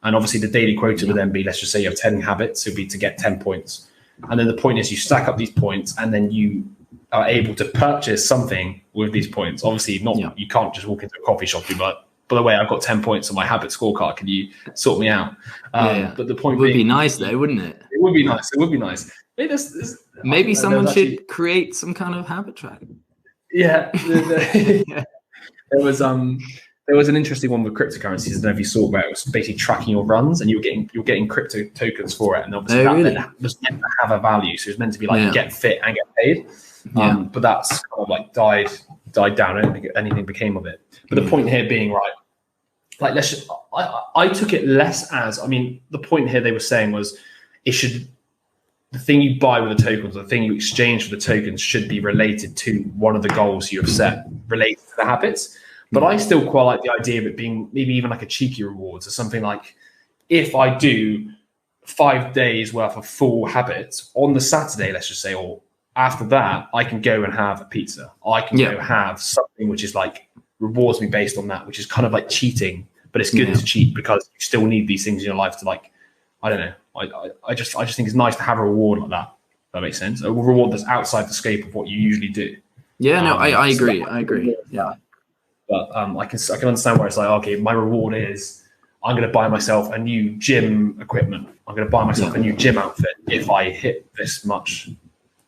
And obviously the daily quota would then be, let's just say you have 10 habits, it would be to get 10 points. And then the point is you stack up these points and then you are able to purchase something with these points. Obviously not, you can't just walk into a coffee shop and be like, by the way, I've got 10 points on my habit scorecard. Can you sort me out? But the point would be nice though, wouldn't it? It would be nice. It would be nice. Maybe someone should create some kind of habit tracker. Yeah. There was an interesting one with cryptocurrencies. I don't know if you saw where it was basically tracking your runs, and you're getting crypto tokens for it, and obviously that was meant to have a value. So it was meant to be like get fit and get paid. But that's kind of like died down. I don't think anything became of it. But the point here being, right, like I took it less as, I mean, the point here they were saying was the thing you buy with the tokens, the thing you exchange for the tokens should be related to one of the goals you have set related to the habits. But I still quite like the idea of it being maybe even like a cheeky rewards or something like, if I do 5 days worth of full habits on the Saturday, let's just say, or after that, I can go and have a pizza. I can go have something which is like rewards me based on that, which is kind of like cheating, but it's good to cheat because you still need these things in your life to, like, I don't know. I just think it's nice to have a reward like that. If that makes sense. A reward that's outside the scope of what you usually do. Yeah, no, I agree. I agree. Yeah. But I can understand where it's like, okay, my reward is I'm going to buy myself a new gym equipment. I'm going to buy myself a new gym outfit if I hit this much,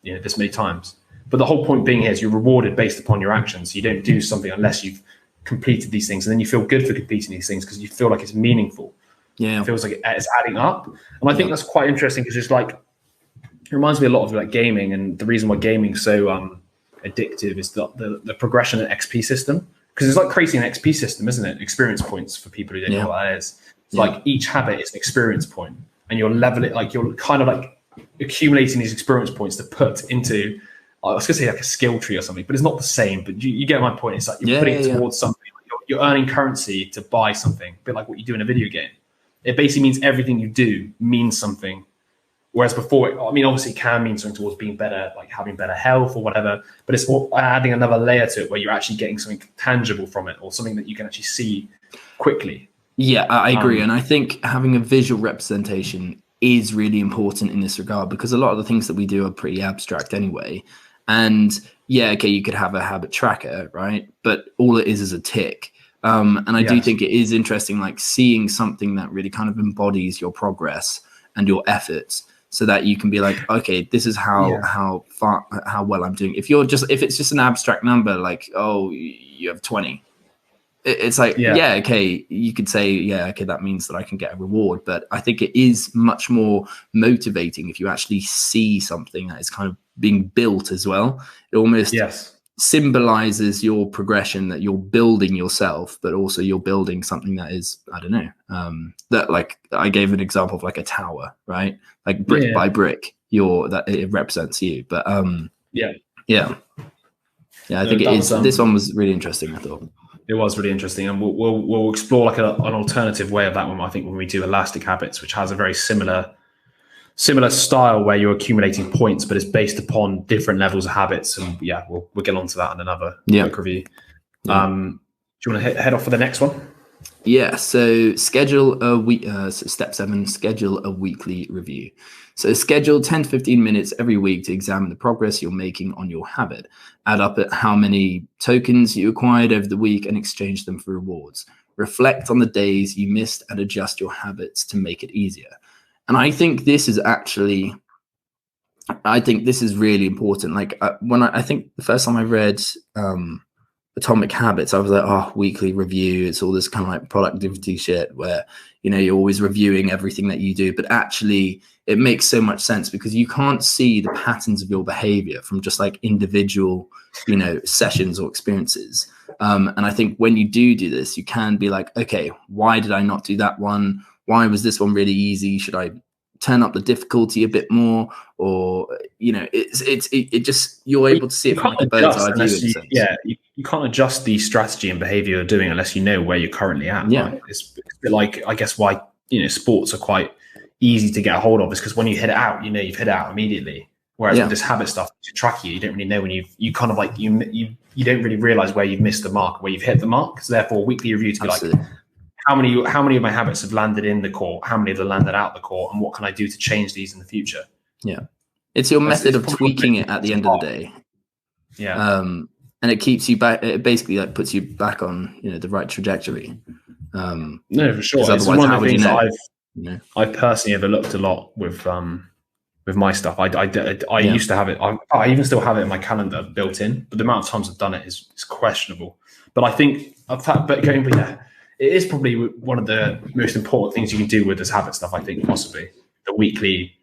this many times. But the whole point being here is you're rewarded based upon your actions. You don't do something unless you've completed these things, and then you feel good for completing these things because you feel like it's meaningful. Yeah, it feels like it's adding up, and I think that's quite interesting because it's like, it reminds me a lot of like gaming, and the reason why gaming is so addictive is the progression and XP system. Because it's like creating an XP system, isn't it? Experience points for people who don't know what that is. It's like each habit is an experience point, and you're leveling, like you're kind of like accumulating these experience points to put into, I was going to say like a skill tree or something, but it's not the same. But you get my point. It's like you're putting it towards something. You're earning currency to buy something, a bit like what you do in a video game. It basically means everything you do means something. Whereas before, I mean, obviously it can mean something towards being better, like having better health or whatever, but it's adding another layer to it where you're actually getting something tangible from it, or something that you can actually see quickly. Yeah, I agree. And I think having a visual representation is really important in this regard, because a lot of the things that we do are pretty abstract anyway. And yeah, okay, you could have a habit tracker, right? But all it is a tick. And I do think it is interesting, like seeing something that really kind of embodies your progress and your efforts, so that you can be like, okay, this is how well I'm doing. If it's just an abstract number, like, oh, you have 20, it's like, okay, you could say, okay, that means that I can get a reward. But I think it is much more motivating if you actually see something that is kind of being built as well. It almost symbolizes your progression, that you're building yourself, but also you're building something that is, I don't know, that, like, I gave an example of like a tower, right? Like brick by brick, that it represents you. But I think it is. This one was really interesting, I thought. It was really interesting, and we'll explore like an alternative way of that one, I think, when we do elastic habits, which has a very similar style where you're accumulating points, but it's based upon different levels of habits. And we'll get onto that in another quick review. Do you want to head off for the next one? Yeah. So schedule a week. Step 7: schedule a weekly review. So schedule 10 to 15 minutes every week to examine the progress you're making on your habit. Add up at how many tokens you acquired over the week and exchange them for rewards. Reflect on the days you missed and adjust your habits to make it easier. And I think this is really important. Like I think the first time I read Atomic Habits, I was like, oh, weekly review. It's all this kind of like productivity shit where, you're always reviewing everything that you do. But actually, it makes so much sense because you can't see the patterns of your behavior from just like individual, sessions or experiences. And I think when you do this, you can be like, okay, why did I not do that one? Why was this one really easy? Should I turn up the difficulty a bit more, or it just, you're able to see it from like a bird's eye view. You can't adjust the strategy and behavior you're doing unless you know where you're currently at. Yeah. Right? It's a bit like, I guess, why sports are quite easy to get a hold of, is because when you hit it out, you've hit it out immediately. Whereas with this habit stuff, to track you don't really know when you kind of like you don't really realize where you've missed the mark, where you've hit the mark. So therefore, weekly review to be like, how many of my habits have landed in the core? How many have landed out the core? And what can I do to change these in the future? Yeah, it's your method of tweaking it at the end of the day. Yeah, and it keeps you back. It basically like puts you back on the right trajectory. No, for sure. It's otherwise, one how of the would you things know? that I've personally overlooked a lot with my stuff. I used to have it. I even still have it in my calendar built in, but the amount of times I've done it is questionable. But I think, it is probably one of the most important things you can do with this habit stuff. I think possibly the weekly.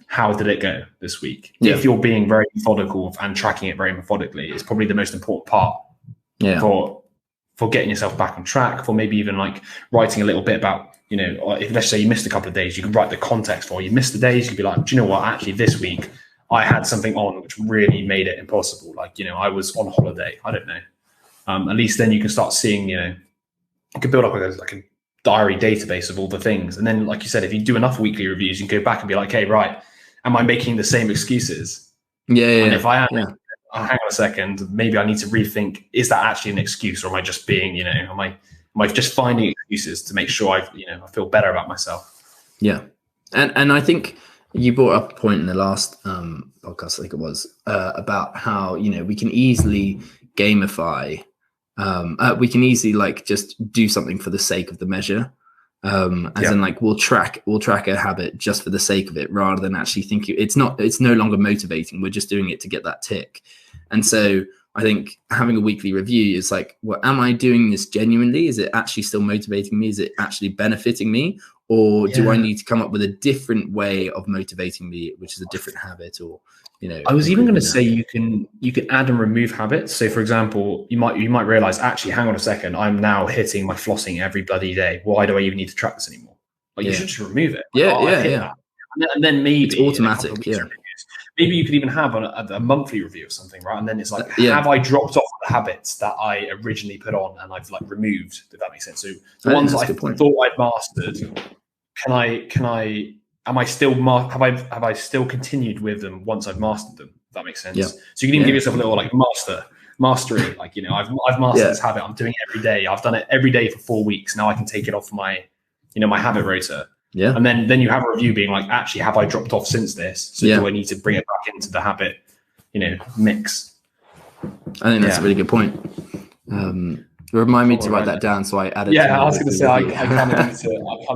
How did it go this week? Yeah. If you're being very methodical and tracking it very methodically, it's probably the most important part for getting yourself back on track. For maybe even like writing a little bit about, if let's say you missed a couple of days, you can write the context for. You missed the days, you can be like, do you know what? Actually, this week I had something on which really made it impossible. Like, I was on holiday. I don't know. At least then you can start seeing, you can build up like a diary database of all the things. And then, like you said, if you do enough weekly reviews, you can go back and be like, hey, right, am I making the same excuses? Yeah. And if I am, hang on a second, maybe I need to rethink, is that actually an excuse, or am I just being, am I just finding excuses to make sure I feel better about myself? Yeah. And I think you brought up a point in the last podcast, I think it was, about how, we can easily gamify. We can easily like just do something for the sake of the measure. In like we'll track a habit just for the sake of it, rather than actually thinking it's no longer motivating. We're just doing it to get that tick. And so I think having a weekly review is like, well, am I doing this genuinely? Is it actually still motivating me? Is it actually benefiting me? Or do I need to come up with a different way of motivating me, which is a different habit? Or I was even going to say you can add and remove habits. So, for example, you might realize, actually, hang on a second, I'm now hitting my flossing every bloody day. Why do I even need to track this anymore? Like, you should just remove it. Like, and then maybe it's automatic. Maybe you could even have a monthly review of something, right? And then it's like, have I dropped off the habits that I originally put on and I've like removed? If that makes sense. So the ones I thought I'd mastered, am I still have I still continued with them once I've mastered them? If that makes sense. Yeah. So you can even give yourself a little like mastery. Like, I've mastered this habit. I'm doing it every day. I've done it every day for 4 weeks. Now I can take it off my, my habit rotor. Yeah. And then you have a review being like, actually, have I dropped off since this? So do I need to bring it back into the habit, mix? I think that's a really good point. Remind me to write that down so I add it. Yeah, I was going to say I kind of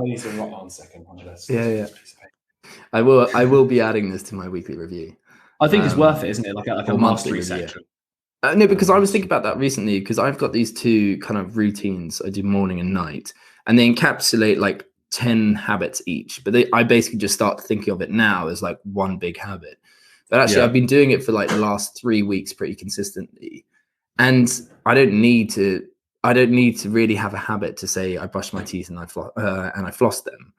need to write on a second. Yeah. I will be adding this to my weekly review. I think it's worth it, isn't it? Like a mastery section. No, because I was thinking about that recently, because I've got these two kind of routines. I do morning and night, and they encapsulate like 10 habits each. But I basically just start thinking of it now as like one big habit. But actually, I've been doing it for like the last 3 weeks pretty consistently, and I don't need to really have a habit to say I brush my teeth and I floss them.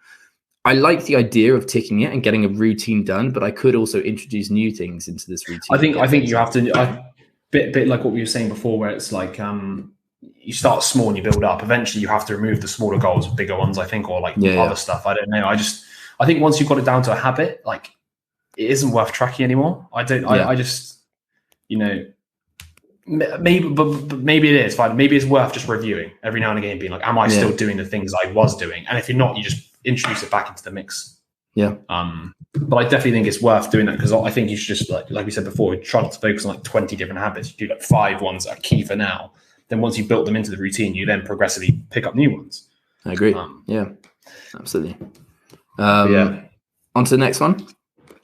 I like the idea of ticking it and getting a routine done, but I could also introduce new things into this routine. I think you have to bit like what we were saying before, where it's like you start small and you build up. Eventually, you have to remove the smaller goals, bigger ones, I think, or like other stuff. I don't know. I think once you've got it down to a habit, like it isn't worth tracking anymore. I just maybe, but maybe it is fine. Maybe it's worth just reviewing every now and again, being like, am I still doing the things I was doing? And if you're not, you just introduce it back into the mix. Yeah. But I definitely think it's worth doing that, because I think you should just like we said before, try not to focus on like 20 different habits. You do like 5 ones that are key for now. Then once you've built them into the routine, you then progressively pick up new ones. I agree. Yeah, absolutely. On to the next one.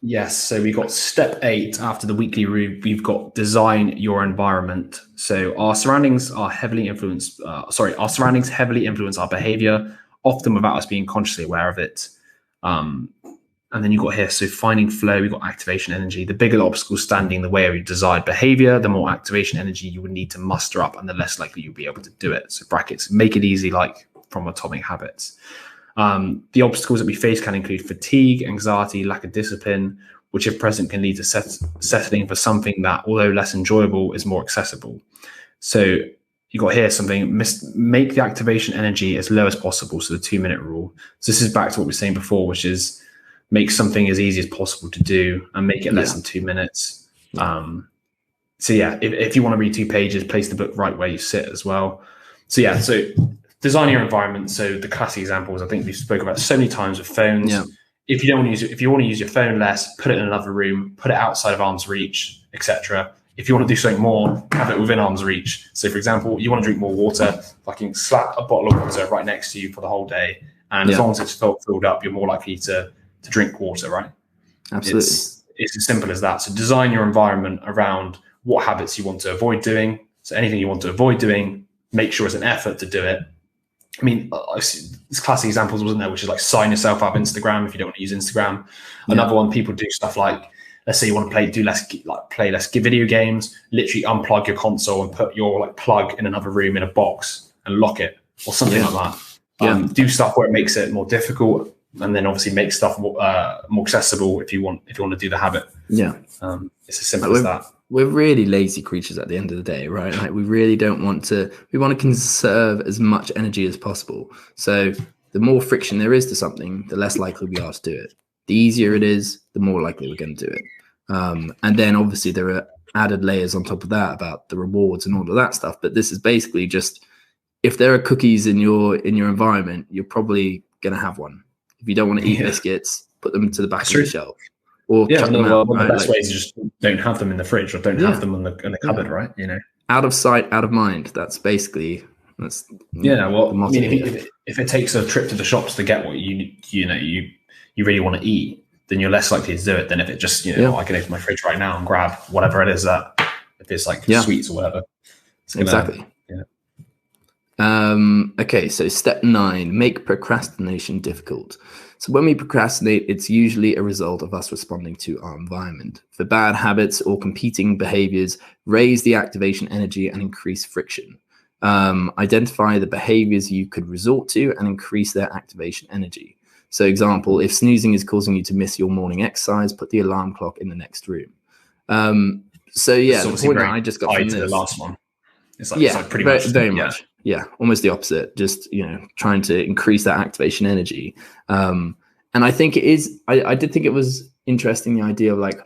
Yes. So we got step 8 after the weekly review. We've got design your environment. So our surroundings heavily influence our behavior, often without us being consciously aware of it. And then you got here, so finding flow, we got activation energy. The bigger the obstacles standing in the way of your desired behavior, the more activation energy you would need to muster up, and the less likely you'll be able to do it. So brackets, make it easy, like from Atomic Habits. The obstacles that we face can include fatigue, anxiety, lack of discipline, which if present can lead to settling for something that, although less enjoyable, is more accessible. So you got here something, make the activation energy as low as possible. So the 2-minute rule. So this is back to what we were saying before, which is make something as easy as possible to do and make it less than 2 minutes. So yeah, if you want to read 2 pages, place the book right where you sit as well. So yeah, so design your environment. So the classic examples, I think we've spoken about so many times with phones. Yeah. If you want to use your phone less, put it in another room, put it outside of arm's reach, etc. If you want to do something more, have it within arm's reach. So for example, you want to drink more water, fucking slap a bottle of water right next to you for the whole day. And as long as it's filled up, you're more likely to drink water, right? Absolutely. It's as simple as that. So design your environment around what habits you want to avoid doing. So anything you want to avoid doing, make sure it's an effort to do it. I mean, there's classic examples, wasn't there? Which is like sign yourself up Instagram if you don't want to use Instagram. Another one, people do stuff like, let's say you want to play less video games, literally unplug your console and put your plug in another room in a box and lock it or something like that. Do stuff where it makes it more difficult, and then obviously make stuff more accessible if you want to do the habit. It's as simple as that. We're really lazy creatures at the end of the day, right? Like we really don't want to. We want to conserve as much energy as possible. So the more friction there is to something, the less likely we are to do it. The easier it is, the more likely we're going to do it. And then obviously there are added layers on top of that about the rewards and all of that stuff. But this is basically just, if there are cookies in your environment, you're probably going to have one. If you don't want to eat biscuits, put them to the back of the shelf. Or one of the best ways is just don't have them in the fridge or don't have them in the cupboard, right? Out of sight, out of mind. That's basically Well, I mean, if it takes a trip to the shops to get what you really want to eat, then you're less likely to do it than if it just I can open my fridge right now and grab whatever it is that, if it's like sweets or whatever. Exactly. Okay, so step 9, make procrastination difficult. So when we procrastinate, it's usually a result of us responding to our environment. For bad habits or competing behaviors, raise the activation energy and increase friction. Identify the behaviors you could resort to and increase their activation energy. So example, if snoozing is causing you to miss your morning exercise, put the alarm clock in the next room. The point that I just got from this, the last one. It's like pretty much very much. Yeah, almost the opposite. Just trying to increase that activation energy. And I think it is. I did think it was interesting, the idea of like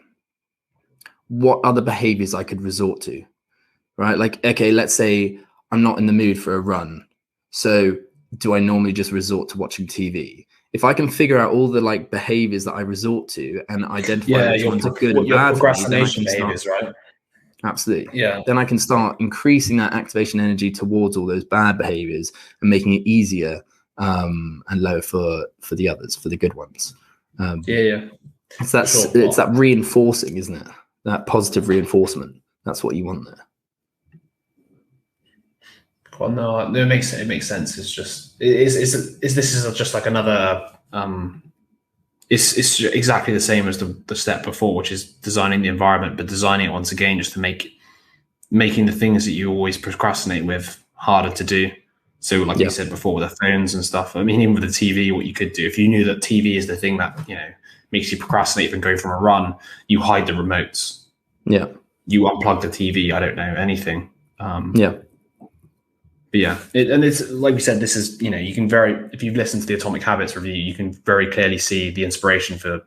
what other behaviors I could resort to, right? Like, okay, let's say I'm not in the mood for a run, so do I normally just resort to watching TV? If I can figure out all the behaviors that I resort to and identify which ones are good and bad, procrastination behaviors, right? Absolutely. Yeah. Then I can start increasing that activation energy towards all those bad behaviors and making it easier and lower for the others, for the good ones. It's that reinforcing, isn't it? That positive reinforcement. That's what you want there. Well, no, it makes sense. It's just this is just like another. It's exactly the same as the step before, which is designing the environment, but designing it once again just to making the things that you always procrastinate with harder to do. So like you said before with the phones and stuff, I mean, even with the TV, what you could do, if you knew that TV is the thing that, makes you procrastinate from going for a run, you hide the remotes. Yeah. You unplug the TV. I don't know, anything. But and it's like we said, this is, you can if you've listened to the Atomic Habits review, you can very clearly see the inspiration for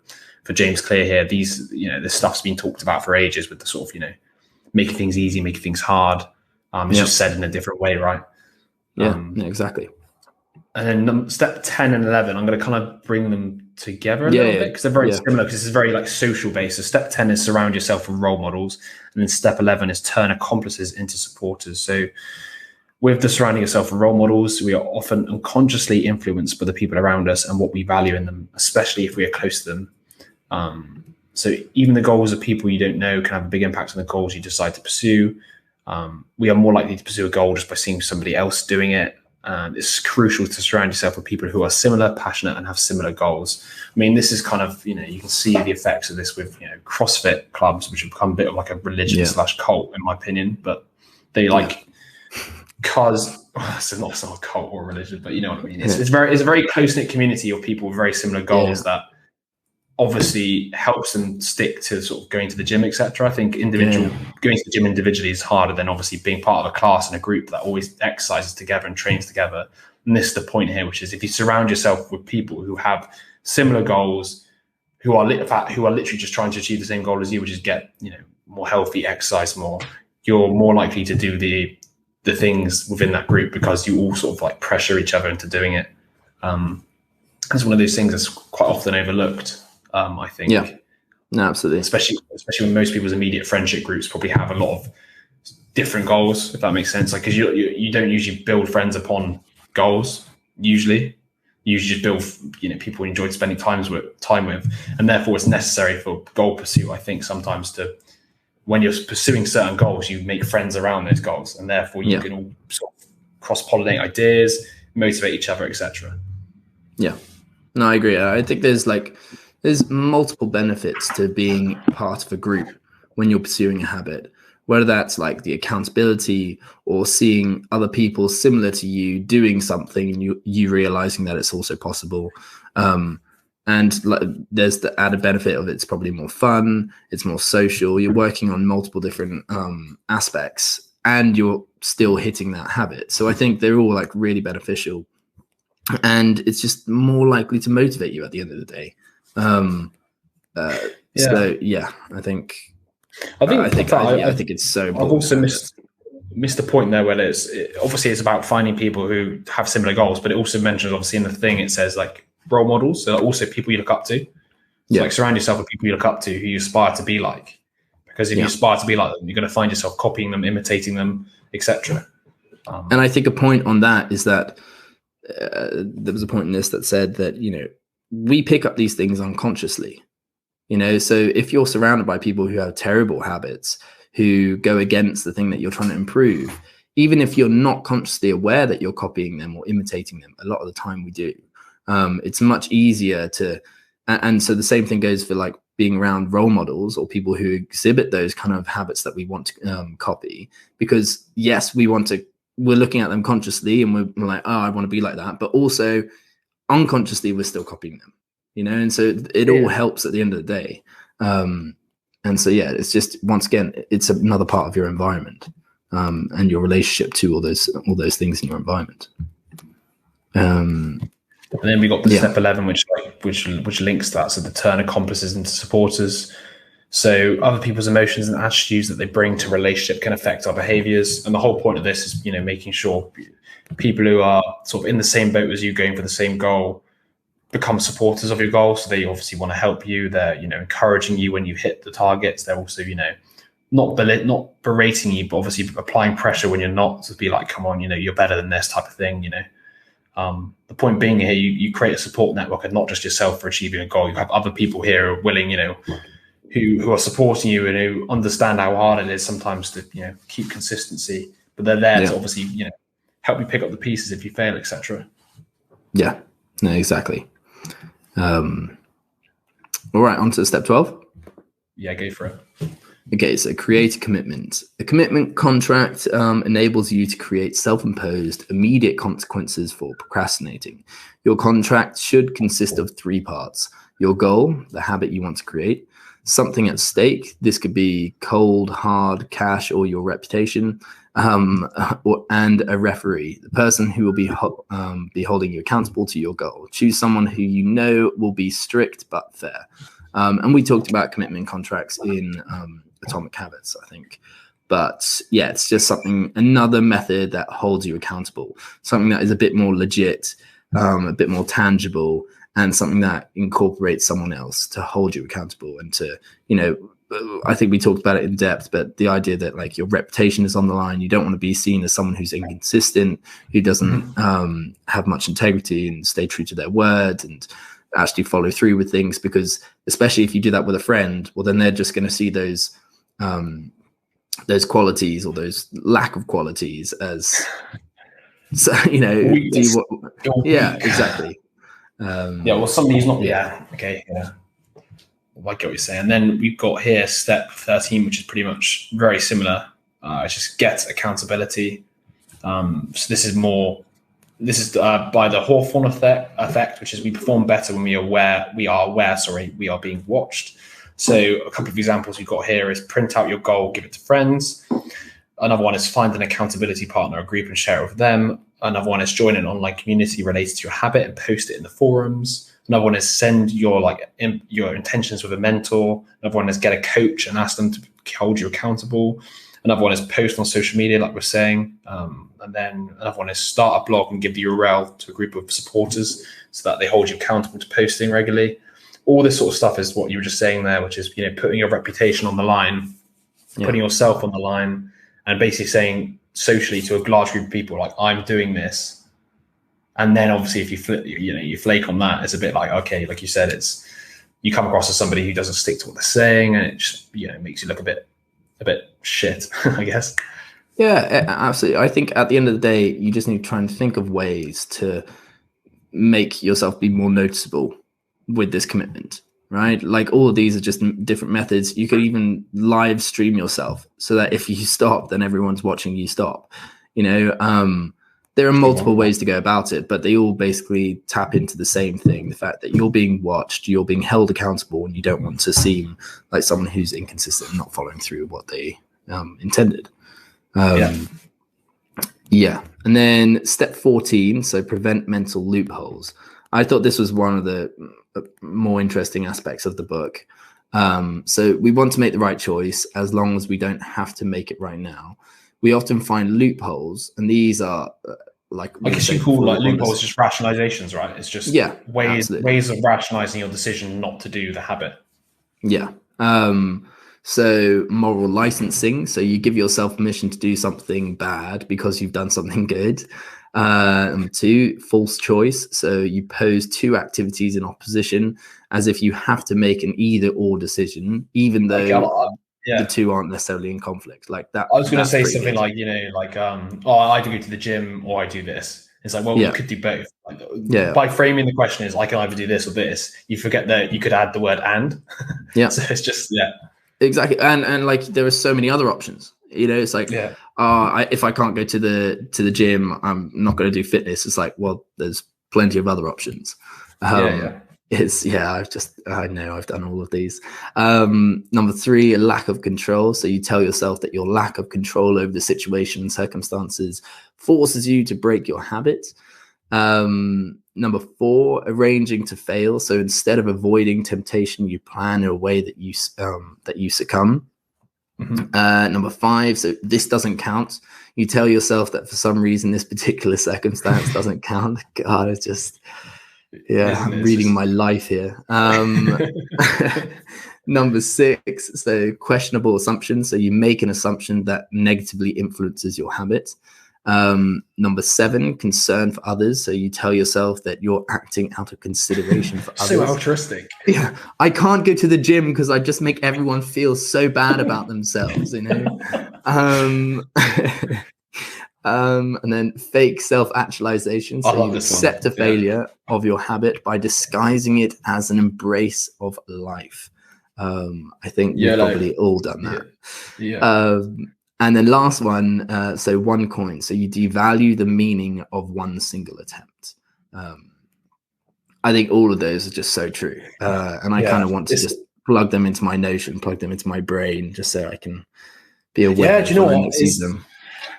James Clear here. These, this stuff's been talked about for ages with the sort of, making things easy, making things hard. It's just said in a different way, right? Yeah, exactly. And then step 10 and 11, I'm going to kind of bring them together a little bit because they're very similar, because this is very social based. So step 10 is surround yourself with role models. And then step 11 is turn accomplices into supporters. So with the surrounding yourself with role models, we are often unconsciously influenced by the people around us and what we value in them, especially if we are close to them. So even the goals of people you don't know can have a big impact on the goals you decide to pursue. We are more likely to pursue a goal just by seeing somebody else doing it. It's crucial to surround yourself with people who are similar, passionate, and have similar goals. I mean, this is kind of, you can see the effects of this with, CrossFit clubs, which have become a bit of like a religion / cult, in my opinion. But they because it's not a cult or religion, but you know what I mean. It's a very close-knit community of people with very similar goals that obviously helps them stick to sort of going to the gym, etc. I think going to the gym individually is harder than obviously being part of a class and a group that always exercises together and trains together. And this is the point here, which is if you surround yourself with people who have similar goals, who are literally just trying to achieve the same goal as you, which is get, you know, more healthy, exercise more, you're more likely to do the things within that group because you all sort of like pressure each other into doing it. It's one of those things that's quite often overlooked, I think. Yeah, no, absolutely. Especially when most people's immediate friendship groups probably have a lot of different goals, if that makes sense. Like, because you don't usually build friends upon goals. Usually you just build, you know, people you enjoy spending time with, and therefore it's necessary for goal pursuit. I think sometimes when you're pursuing certain goals, you make friends around those goals, and therefore you can all sort of cross-pollinate ideas, motivate each other, etc. Yeah, no, I agree. I think there's multiple benefits to being part of a group when you're pursuing a habit, whether that's like the accountability or seeing other people similar to you doing something and you realizing that it's also possible. And there's the added benefit of it's probably more fun, it's more social, you're working on multiple different aspects and you're still hitting that habit. So I think they're all like really beneficial, and it's just more likely to motivate you at the end of the day. So yeah, I think it's so important. I've also missed the point there where obviously it's about finding people who have similar goals, but it also mentions, obviously in the thing, it says like role models, so also people you look up to. So like surround yourself with people you look up to who you aspire to be like, because if you aspire to be like them, you're going to find yourself copying them, imitating them, etc. And I think a point on that is that there was a point in this that said that, you know, we pick up these things unconsciously, you know. So if you're surrounded by people who have terrible habits, who go against the thing that you're trying to improve, even if you're not consciously aware that you're copying them or imitating them, a lot of the time we do. It's much easier to, and so the same thing goes for like being around role models or people who exhibit those kind of habits that we want to copy, because yes, we're looking at them consciously and we're like, oh, I want to be like that, but also unconsciously we're still copying them, you know. And so it all helps at the end of the day. And so it's just, once again, it's another part of your environment, and your relationship to all those things in your environment. And then we got the step 11, which links that. So the turn accomplices into supporters. So other people's emotions and attitudes that they bring to relationship can affect our behaviors. And the whole point of this is, you know, making sure people who are sort of in the same boat as you, going for the same goal, become supporters of your goal. So they obviously want to help you. They're, you know, encouraging you when you hit the targets. They're also, you know, not berating you, but obviously applying pressure when you're not, to be like, come on, you know, you're better than this type of thing, you know. The point being here, you create a support network, and not just yourself for achieving a goal. You have other people here who are willing, you know, who are supporting you and who understand how hard it is sometimes to, you know, keep consistency, but they're there to obviously, you know, help you pick up the pieces if you fail, etc. Yeah, no, exactly. All right, on to step 12. Yeah, go for it. Okay, so create a commitment. A commitment contract enables you to create self-imposed immediate consequences for procrastinating. Your contract should consist of 3 parts: your goal, the habit you want to create; something at stake. This could be cold, hard cash, or your reputation, and a referee, the person who will be holding you accountable to your goal. Choose someone who you know will be strict but fair. And we talked about commitment contracts in Atomic Habits, I think. But yeah, it's just another method that holds you accountable, something that is a bit more legit, a bit more tangible, and something that incorporates someone else to hold you accountable and to, you know, I think we talked about it in depth, but the idea that like your reputation is on the line. You don't want to be seen as someone who's inconsistent, who doesn't have much integrity and stay true to their word and actually follow through with things, because especially if you do that with a friend, well, then they're just going to see those qualities or those lack of qualities as, so, you know, exactly. Well, somebody's not. Okay. Yeah. I get what you're saying. And then we've got here step 13, which is pretty much very similar. It's just get accountability. So this is by the Hawthorne effect, which is we perform better when we are aware we are being watched. So a couple of examples you've got here is print out your goal, give it to friends. Another one is find an accountability partner or group and share it with them. Another one is join an online community related to your habit and post it in the forums. Another one is send your intentions with a mentor. Another one is get a coach and ask them to hold you accountable. Another one is post on social media, like we're saying. And then another one is start a blog and give the URL to a group of supporters so that they hold you accountable to posting regularly. All this sort of stuff is what you were just saying there, which is, putting your reputation on the line, putting yourself on the line, and basically saying socially to a large group of people, like, I'm doing this. And then obviously if you flake on that, it's a bit like, okay, like you said, you come across as somebody who doesn't stick to what they're saying, and it just, makes you look a bit shit, I guess. Yeah, absolutely. I think at the end of the day, you just need to try and think of ways to make yourself be more noticeable with this commitment, right? Like, all of these are just different methods. You could even live stream yourself so that if you stop, then everyone's watching you stop. There are multiple ways to go about it, but they all basically tap into the same thing: the fact that you're being watched, you're being held accountable, and you don't want to seem like someone who's inconsistent and not following through what they intended. And then step 14, so prevent mental loopholes. I thought this was one of the more interesting aspects of the book. So we want to make the right choice as long as we don't have to make it right now. We often find loopholes, and these are I guess you call loopholes just rationalizations, right? It's just ways of rationalizing your decision not to do the habit. Yeah. So moral licensing. So you give yourself permission to do something bad because you've done something good. Number 2, false choice. So you pose two activities in opposition as if you have to make an either or decision, even though the two aren't necessarily in conflict. Like that. I was going to say something like, I either go to the gym or I do this. It's like, well, you could do both. By framing the question is, I can either do this or this. You forget that you could add the word and. So it's just, Exactly. And like, there are so many other options. It's like, if I can't go to the gym, I'm not going to do fitness. It's like, well, there's plenty of other options. I know I've done all of these. Number 3, a lack of control. So you tell yourself that your lack of control over the situation and circumstances forces you to break your habit. Number 4, arranging to fail. So instead of avoiding temptation, you plan in a way that you succumb. Number 5, so this doesn't count. You tell yourself that for some reason this particular circumstance doesn't count. God, it's just I'm reading my life here. Number 6, so questionable assumptions. So you make an assumption that negatively influences your habit. Number 7, concern for others. So you tell yourself that you're acting out of consideration for others. So altruistic. Yeah, I can't go to the gym because I just make everyone feel so bad about themselves, and then fake self-actualization. So you accept a failure of your habit by disguising it as an embrace of life. I think we've probably all done that. And then last one, so one coin. So you devalue the meaning of one single attempt. I think all of those are just so true. And I kind of want to just plug them into my Notion, plug them into my brain, just so I can be aware. Yeah, do you know what?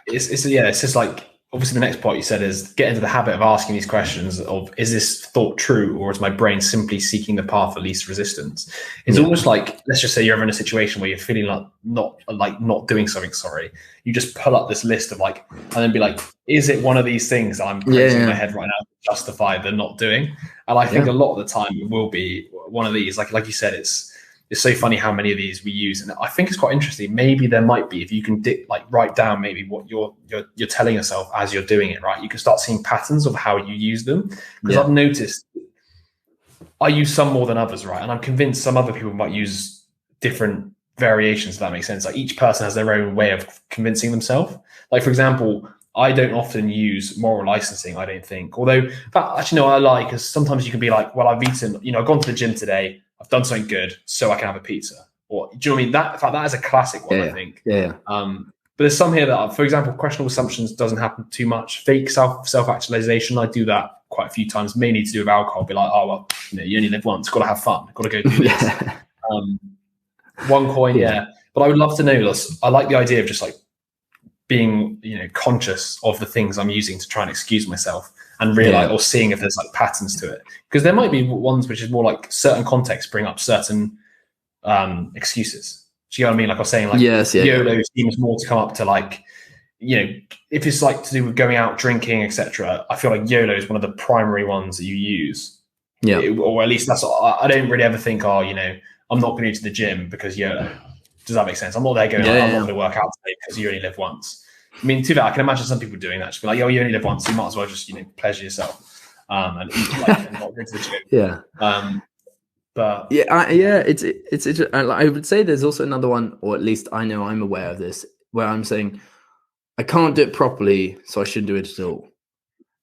It's just like, obviously the next part you said is get into the habit of asking these questions of, is this thought true, or is my brain simply seeking the path of least resistance? It's almost like, let's just say you're ever in a situation where you're feeling like not doing something, you just pull up this list of and then be like, is it one of these things that I'm creating in my head right now to justify the not doing? And I think a lot of the time it will be one of these, like you said, it's so funny how many of these we use, and I think it's quite interesting. Maybe there might be, if you can write down maybe what you're telling yourself as you're doing it, right? You can start seeing patterns of how you use them. Because I've noticed I use some more than others, right? And I'm convinced some other people might use different variations. If that makes sense. Like each person has their own way of convincing themselves. Like for example, I don't often use moral licensing, I don't think. Although, in fact, actually, no, I lie, because sometimes you can be like, well, I've eaten, I've gone to the gym today, I've done something good, so I can have a pizza. Or do you know what I mean? That is a classic one, I think. But there's some here that, for example, questionable assumptions doesn't happen too much. Fake self-actualization, I do that quite a few times, mainly to do with alcohol. Be like, oh, well, you only live once, got to have fun, got to go do this. OneCoin, yeah. But I would love to know this. I like the idea of just like being, conscious of the things I'm using to try and excuse myself and realize or seeing if there's like patterns to it. Because there might be ones which is more like certain contexts bring up certain excuses. Do you know what I mean? Like I was saying, like YOLO seems more to come up to like, if it's like to do with going out drinking, etc. I feel like YOLO is one of the primary ones that you use. Yeah. Or at least that's, I don't really ever think, I'm not going to go to the gym because YOLO. Does that make sense? I'm not there going, I'm not going to work out today because you only live once. I mean, to that, I can imagine some people doing that. Just be like, you only live once. You might as well just, pleasure yourself and eat and not go to the gym. Yeah. But it's I would say there's also another one, or at least I know I'm aware of this, where I'm saying I can't do it properly, so I shouldn't do it at all.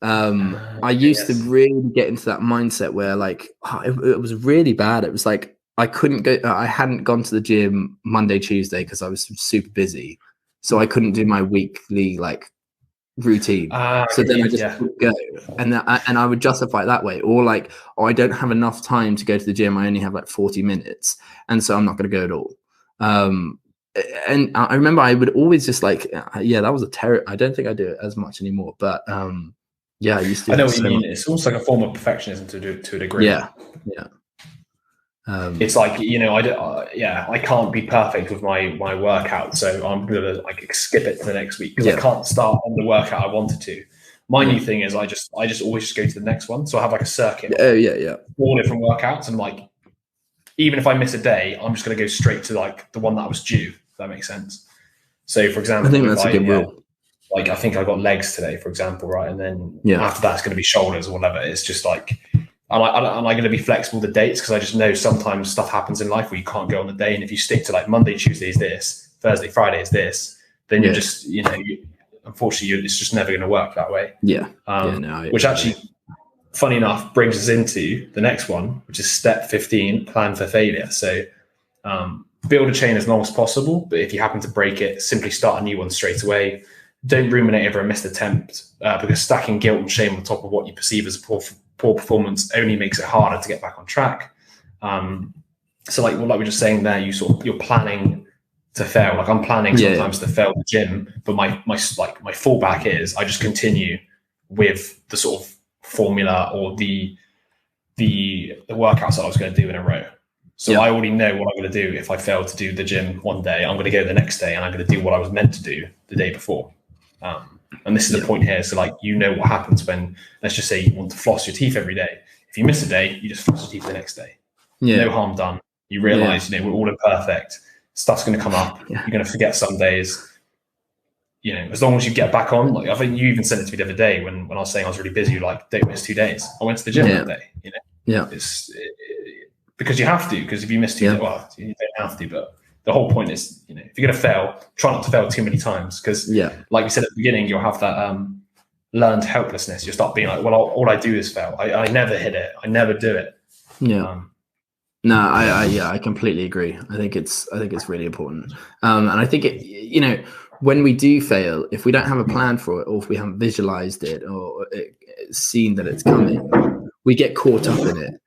I used to really get into that mindset where like it was really bad. It was like I couldn't go. I hadn't gone to the gym Monday, Tuesday because I was super busy, so I couldn't do my weekly like routine. So then I just would go, and I would justify it that way, or like, I don't have enough time to go to the gym. I only have like 40 minutes, and so I'm not going to go at all. And I remember I would always just like, that was a terror. I don't think I do it as much anymore, but I used to. I know what you mean. It's almost like a form of perfectionism to a degree. Yeah. It's like, I can't be perfect with my workout, so I'm gonna like skip it to the next week because I can't start on the workout I wanted to. My new thing is I just always just go to the next one, so I have like a circuit. All different workouts, and like even if I miss a day, I'm just gonna go straight to like the one that was due. If that makes sense. So for example, I think that's a good rule. Like I think I got legs today, for example, right, and then after that's going to be shoulders or whatever. It's just like. Am I going to be flexible with the dates? Because I just know sometimes stuff happens in life where you can't go on the day. And if you stick to like Monday, Tuesday is this, Thursday, Friday is this, then you're just, unfortunately, it's just never going to work that way. Which actually, funny enough, brings us into the next one, which is step 15, plan for failure. So build a chain as long as possible. But if you happen to break it, simply start a new one straight away. Don't ruminate over a missed attempt because stacking guilt and shame on top of what you perceive as poor performance only makes it harder to get back on track. So like we were just saying there, you're planning to fail. Like I'm planning sometimes to fail the gym, but my fallback is I just continue with the sort of formula or the workouts that I was going to do in a row. So I already know what I'm going to do if I fail to do the gym one day. I'm going to go the next day and I'm going to do what I was meant to do the day before. And this is the point here. So like, what happens when, let's just say you want to floss your teeth every day. If you miss a day, you just floss your teeth the next day. No harm done. You realize, we're all imperfect. Stuff's going to come up. You're going to forget some days. As long as you get back on, like I think you even sent it to me the other day when I was saying I was really busy, you're like, don't miss 2 days. I went to the gym that day, It's because you have to, because if you miss 2 days, well, you don't have to, but the whole point is, if you're going to fail, try not to fail too many times. Because like we said at the beginning, you'll have that learned helplessness. You'll start being like, well, all I do is fail. I never hit it. I never do it. No, I completely agree. I think it's really important. And I think when we do fail, if we don't have a plan for it, or if we haven't visualized it or seen that it's coming, we get caught up in it.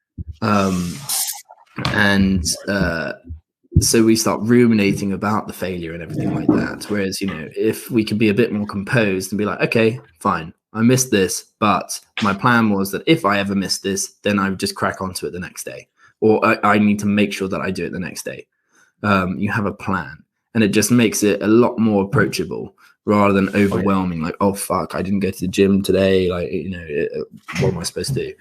So we start ruminating about the failure and everything like that. Whereas, if we could be a bit more composed and be like, okay, fine, I missed this, but my plan was that if I ever missed this, then I would just crack onto it the next day, or I need to make sure that I do it the next day. You have a plan, and it just makes it a lot more approachable rather than overwhelming. Like, oh fuck, I didn't go to the gym today. Like, what am I supposed to do?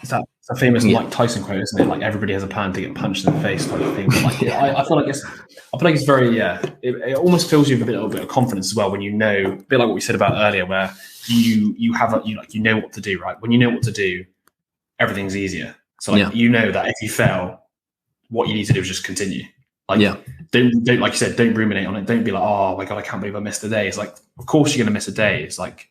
It's a famous Mike Tyson quote, isn't it? Like everybody has a plan to get punched in the face type of thing. But like, I feel like it's very it almost fills you with a little bit of confidence as well when a bit like what we said about earlier, where you know what to do, right? When you know what to do, everything's easier. So that if you fail, what you need to do is just continue. Like don't like you said, don't ruminate on it. Don't be like, oh my god, I can't believe I missed a day. It's like, of course you're gonna miss a day. It's like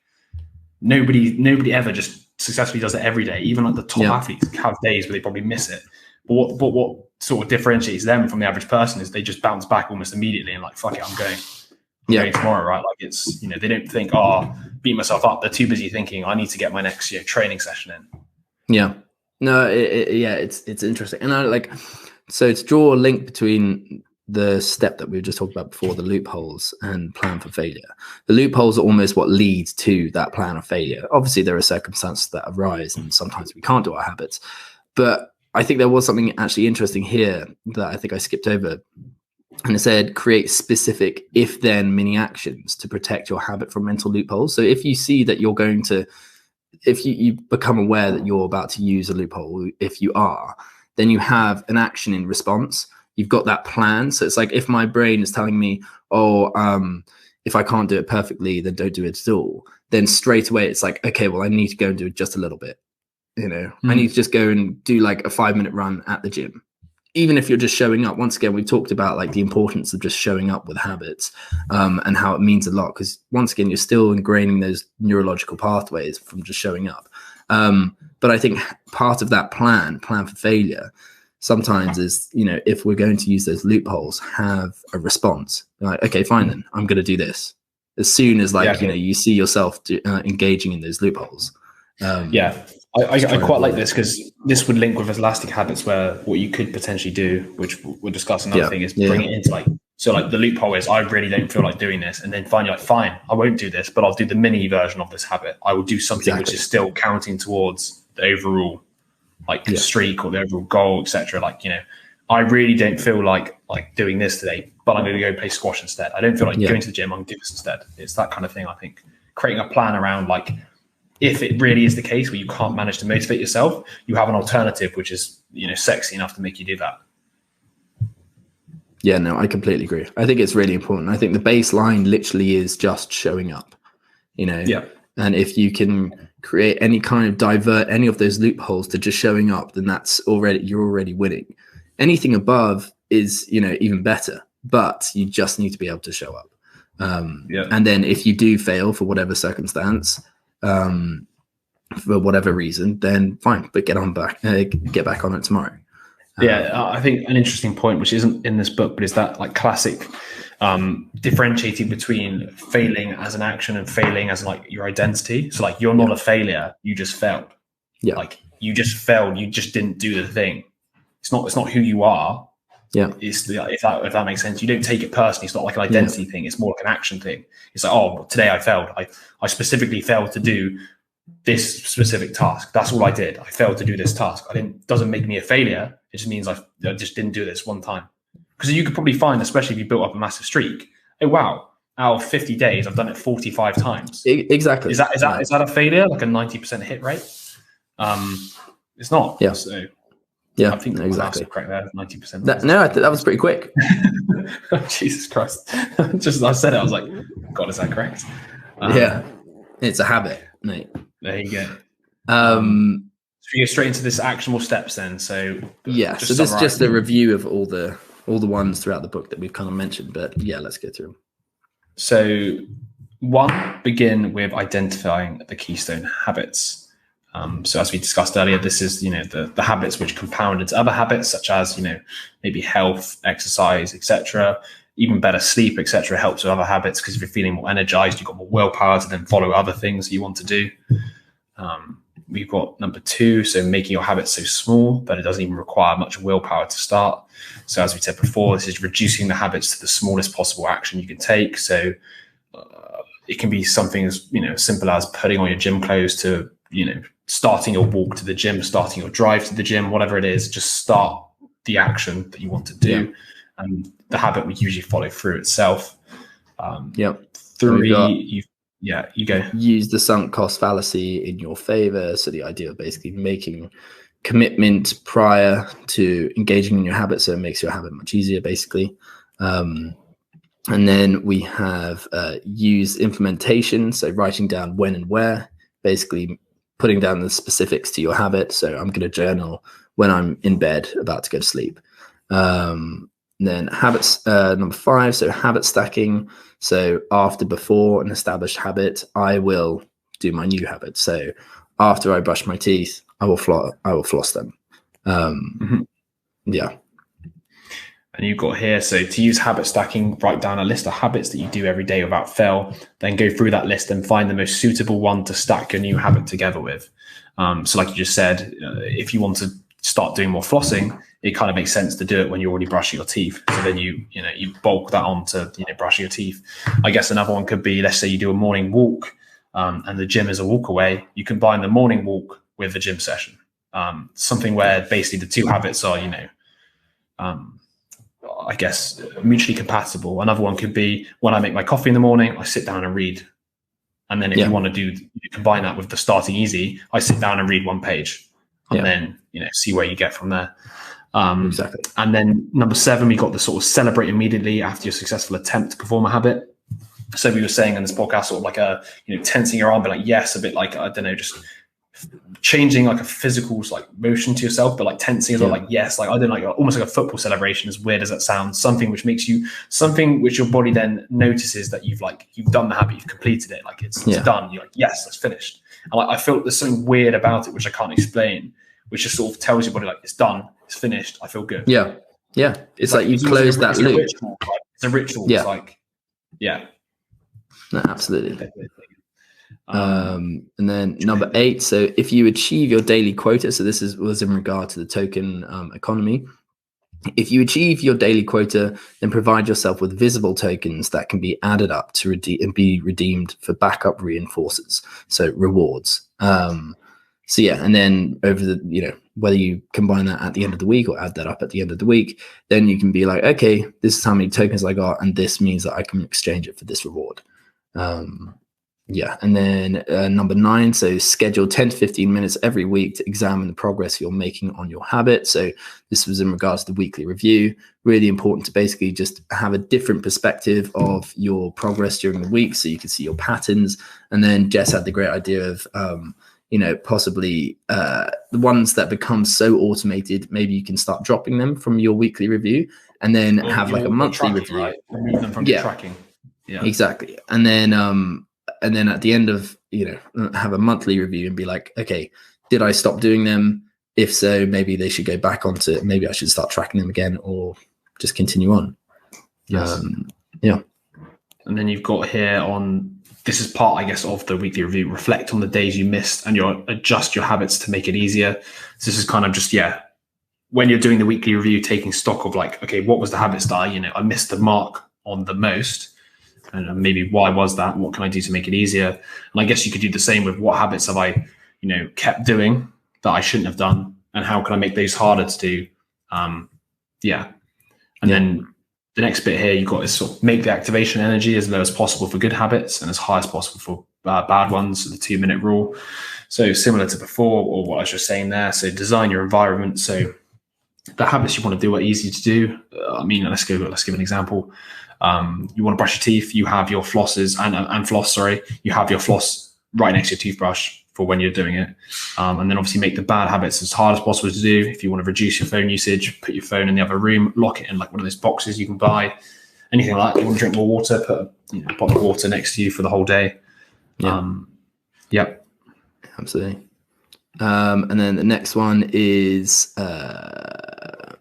nobody ever just successfully does it every day. Even like the top athletes have days where they probably miss it. But what sort of differentiates them from the average person is they just bounce back almost immediately and like, fuck it, I'm going. going tomorrow, right? Like it's, they don't think, oh, beat myself up. They're too busy thinking I need to get my next training session in. Yeah. No, it's interesting. And so to draw a link between the step that we were just talking about before, the loopholes and plan for failure. The loopholes are almost what leads to that plan of failure. Obviously, there are circumstances that arise, and sometimes we can't do our habits. But I think there was something actually interesting here that I think I skipped over. And it said, create specific if-then mini actions to protect your habit from mental loopholes. So if you see that you're going to, if you become aware that you're about to use a loophole, if you are, then you have an action in response. You've got that plan. So it's like if my brain is telling me, if I can't do it perfectly, then don't do it at all. Then straight away, it's like, okay, well, I need to go and do it just a little bit. I need to just go and do like a 5-minute run at the gym. Even if you're just showing up. Once again, we've talked about like the importance of just showing up with habits and how it means a lot. Because once again, you're still ingraining those neurological pathways from just showing up. But I think part of that plan for failure, sometimes is, if we're going to use those loopholes, have a response. Like, okay, fine, then I'm going to do this. As soon as you see yourself engaging in those loopholes. I quite like this because this would link with elastic habits, where what you could potentially do, which we'll discuss another thing, is bring it into the loophole is, I really don't feel like doing this. And then finally, like, fine, I won't do this, but I'll do the mini version of this habit. I will do something which is still counting towards the overall streak or the overall goal, etc. I really don't feel like doing this today, but I'm going to go play squash instead. I don't feel like going to the gym. I'm going to do this instead. It's that kind of thing. I think creating a plan around if it really is the case where you can't manage to motivate yourself, you have an alternative which is sexy enough to make you do that. Yeah, no, I completely agree. I think it's really important. I think the baseline literally is just showing up. And if you can create any kind of divert any of those loopholes to just showing up, then you're already winning. Anything above is even better, but you just need to be able to show up. And then if you do fail for whatever circumstance, for whatever reason, then fine, but get back on it tomorrow. I think an interesting point, which isn't in this book, but is that classic differentiating between failing as an action and failing as your identity. So you're not a failure, you just failed. You just failed, you just didn't do the thing. It's not who you are. If that makes sense. You don't take it personally. It's not like an identity thing. It's more like an action thing. It's like, oh, today I failed. I specifically failed to do this specific task. That's all I did. I failed to do this task. Doesn't make me a failure. It just means I just didn't do this one time. Because you could probably find, especially if you built up a massive streak, oh wow, out of 50 days, I've done it 45 times. Exactly. Is that a failure? Like a 90% hit rate? It's not. Yeah. So yeah, I think exactly. Correct there, 90%. I think that was pretty quick. Jesus Christ! Just as I said it, I was like, God, is that correct? It's a habit, mate. There you go. So we go straight into this actionable steps then. So so this is just a review of all the ones throughout the book that we've kind of mentioned, but let's go through them. So 1, begin with identifying the keystone habits. So as we discussed earlier, this is, the habits which compound into other habits, such as, maybe health, exercise, etc. Even better sleep, etc. helps with other habits, because if you're feeling more energized, you've got more willpower to then follow other things you want to do. We've got number 2, so making your habits so small that it doesn't even require much willpower to start. So as we said before, this is reducing the habits to the smallest possible action you can take. So it can be something as simple as putting on your gym clothes to starting your walk to the gym, starting your drive to the gym, whatever it is. Just start the action that you want to do, and the habit will usually follow through itself. 3, you go. Use the sunk cost fallacy in your favor. So the idea of basically making commitment prior to engaging in your habit, so it makes your habit much easier, basically. And then we have use implementation, so writing down when and where, basically putting down the specifics to your habit. So I'm going to journal when I'm in bed about to go to sleep. Then habits, number 5, so habit stacking. So after, before an established habit, I will do my new habit. So after I brush my teeth, I will floss them. And you've got here, so to use habit stacking, write down a list of habits that you do every day without fail, then go through that list and find the most suitable one to stack your new habit together with. So like you just said, if you want to start doing more flossing, it kind of makes sense to do it when you're already brushing your teeth. So then you bulk that on to brushing your teeth. I guess another one could be, let's say you do a morning walk and the gym is a walk away. You combine the morning walk with the gym session. Something where basically the two habits are, I guess, mutually compatible. Another one could be, when I make my coffee in the morning, I sit down and read. And then if you want to combine that with the starting easy, I sit down and read one page and then, see where you get from there. Exactly. And then number 7, we got the sort of celebrate immediately after your successful attempt to perform a habit. So we were saying in this podcast, sort of like tensing your arm, but like, yes, a bit like, I don't know, just changing like a physical like motion to yourself, but like tensing as well, like, yes, like I don't like almost like a football celebration, as weird as that sounds, something which your body then notices that you've done the habit, you've completed it, like it's done. You're like, yes, that's finished. And I feel there's something weird about it, which I can't explain, which just sort of tells your body like, it's done, it's finished, I feel good. Yeah. It's like you've closed that loop. It's a ritual. Yeah. It's like, no, absolutely. And then number 8, so if you achieve your daily quota, so this was in regard to the token economy. If you achieve your daily quota, then provide yourself with visible tokens that can be added up to be redeemed for backup reinforcers, so rewards. And then over the, whether you combine that at the end of the week or add that up at the end of the week, then you can be like, okay, this is how many tokens I got, and this means that I can exchange it for this reward. And then number 9, so schedule 10 to 15 minutes every week to examine the progress you're making on your habit. So this was in regards to the weekly review. Really important to basically just have a different perspective of your progress during the week so you can see your patterns. And then Jess had the great idea of, possibly the ones that become so automated, maybe you can start dropping them from your weekly review and then have like a monthly review. Right? Remove them from your tracking. Yeah, exactly. And then at the end of, have a monthly review and be like, okay, did I stop doing them? If so, maybe they should go back onto it. Maybe I should start tracking them again or just continue on. Yes. And then you've got here this is part, I guess, of the weekly review. Reflect on the days you missed and adjust your habits to make it easier. So this is kind of just, when you're doing the weekly review, taking stock of like, okay, what was the habits that I missed the mark on the most? And maybe why was that? What can I do to make it easier? And I guess you could do the same with what habits have I, kept doing that I shouldn't have done, and how can I make those harder to do? Then the next bit here you've got is sort of make the activation energy as low as possible for good habits and as high as possible for bad ones. So the 2-minute rule. So similar to before, or what I was just saying there. So design your environment so the habits you want to do are easy to do. Let's give an example. You want to brush your teeth, you have your flosses and floss, you have your floss right next to your toothbrush for when you're doing it. And then obviously make the bad habits as hard as possible to do. If you want to reduce your phone usage, put your phone in the other room, lock it in like one of those boxes you can buy, anything like that. You want to drink more water, put a bottle of water next to you for the whole day. Absolutely. And then the next one is I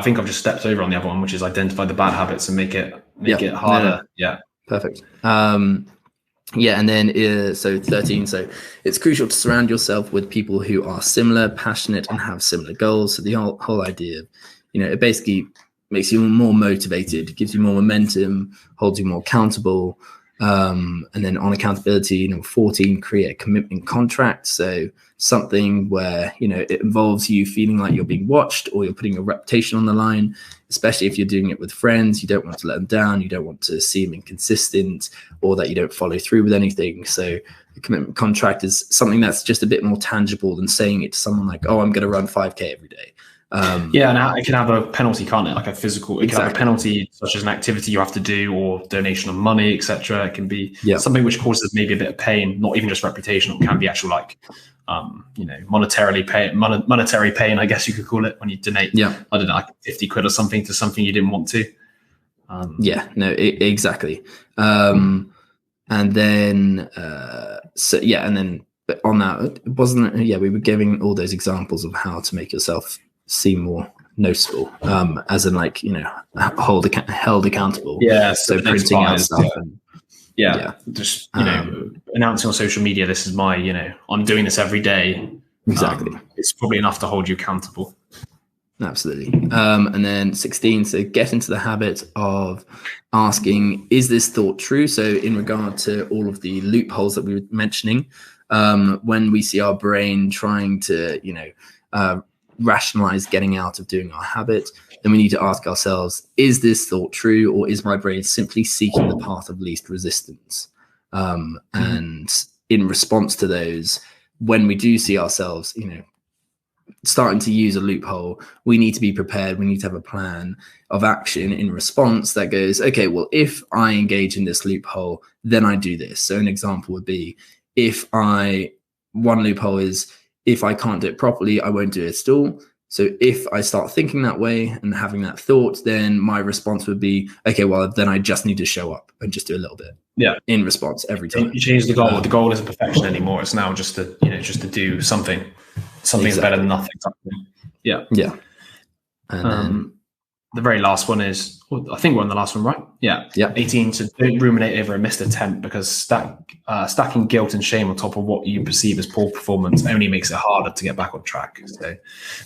think I've just stepped over on the other one, which is identify the bad habits and make it harder. Perfect. And then so 13. So it's crucial to surround yourself with people who are similar, passionate, and have similar goals. So the whole idea, it basically makes you more motivated, gives you more momentum, holds you more accountable. And then on accountability, 14, create a commitment contract. So something where, it involves you feeling like you're being watched or you're putting your reputation on the line, especially if you're doing it with friends. You don't want to let them down. You don't want to seem inconsistent or that you don't follow through with anything. So a commitment contract is something that's just a bit more tangible than saying it to someone like, oh, I'm going to run 5K every day. And it can have a penalty, can't it? Like a physical, it can have a penalty such as an activity you have to do or donation of money, etc. It can be something which causes maybe a bit of pain, not even just reputational. It can be actual monetary pain, I guess you could call it, when you donate. I don't know, like 50 quid or something to something you didn't want to. Exactly. And then but on that, wasn't it? We were giving all those examples of how to make yourself seem more noticeable, as in like, you know, held accountable. Yeah. So printing out stuff. And, yeah. Just, you know, announcing on social media, this is my, you know, I'm doing this every day. Exactly. It's probably enough to hold you accountable. Absolutely. And then 16, so get into the habit of asking, is this thought true? So in regard to all of the loopholes that we were mentioning, when we see our brain trying to, you know, rationalize getting out of doing our habit, then we need to ask ourselves, is this thought true, or is my brain simply seeking the path of least resistance? And in response to those, when we do see ourselves, you know, starting to use a loophole, we need to be prepared. We need to have a plan of action in response that goes, okay, well, if I engage in this loophole, then I do this. So an example would be, one loophole is, if I can't do it properly, I won't do it at all. So if I start thinking that way and having that thought, then my response would be, okay, well, then I just need to show up and just do a little bit. Yeah. In response every time. You change the goal. The goal isn't perfection anymore. It's now just to, you know, just to do something. Something's better than nothing. Yeah. Yeah. And then the very last one is, I think we're on the last one, right? Yeah. 18. So don't ruminate over a missed attempt, because stacking guilt and shame on top of what you perceive as poor performance only makes it harder to get back on track. So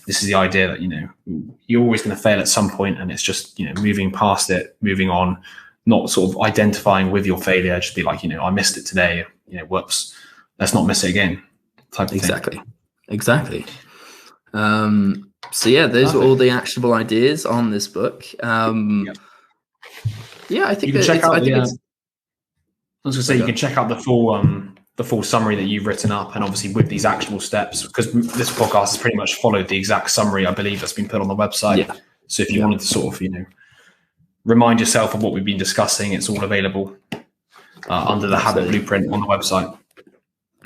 this is the idea that, you know, you're always going to fail at some point, and it's just, you know, moving past it, moving on, not sort of identifying with your failure. Just be like, you know, I missed it today. You know, whoops, let's not miss it again. Type of exactly. Thing. Exactly. So yeah, those were all the actionable ideas on this book. Yeah, I think you can check out. I was going to say, you can check out the full summary that you've written up, and obviously with these actionable steps, because this podcast has pretty much followed the exact summary, I believe, that's been put on the website. Yeah. So if you wanted to sort of, you know, remind yourself of what we've been discussing, it's all available under the Habit Blueprint on the website.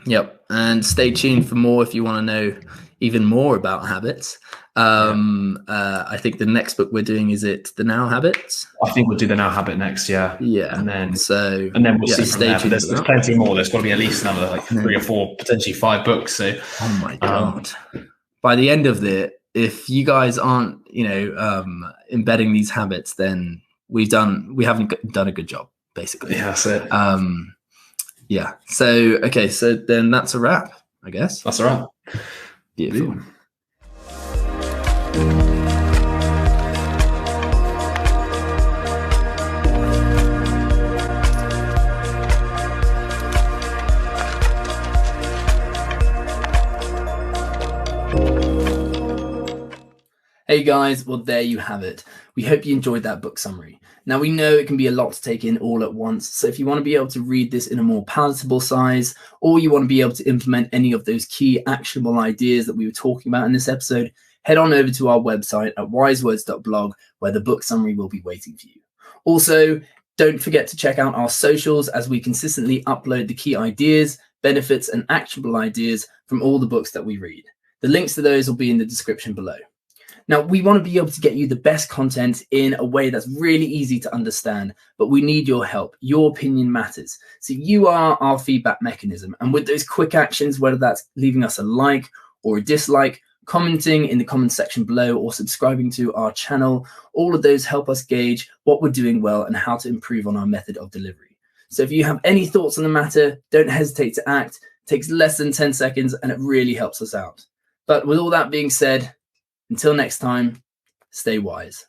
Yep. And stay tuned for more if you want to know even more about habits. I think the next book we're doing, is it The Now Habit? I think we'll do The Now Habit next, yeah. And then we'll see from there. There's plenty more. There's got to be at least another like 3 or 4, potentially 5 books. So oh my god. By the end of it, if you guys aren't, you know, embedding these habits, then we haven't done a good job, basically. Yeah, that's it. Yeah. So okay, so then that's a wrap, I guess. That's a wrap. Beautiful. Hey guys, well there you have it. We hope you enjoyed that book summary. Now we know it can be a lot to take in all at once, so if you want to be able to read this in a more palatable size, or you want to be able to implement any of those key actionable ideas that we were talking about in this episode, head on over to our website at wisewords.blog, where the book summary will be waiting for you. Also, don't forget to check out our socials, as we consistently upload the key ideas, benefits, and actionable ideas from all the books that we read. The links to those will be in the description below. Now, we want to be able to get you the best content in a way that's really easy to understand, but we need your help. Your opinion matters. So you are our feedback mechanism. And with those quick actions, whether that's leaving us a like or a dislike, commenting in the comment section below, or subscribing to our channel, all of those help us gauge what we're doing well and how to improve on our method of delivery. So if you have any thoughts on the matter, don't hesitate to act. It takes less than 10 seconds and it really helps us out. But with all that being said, until next time, stay wise.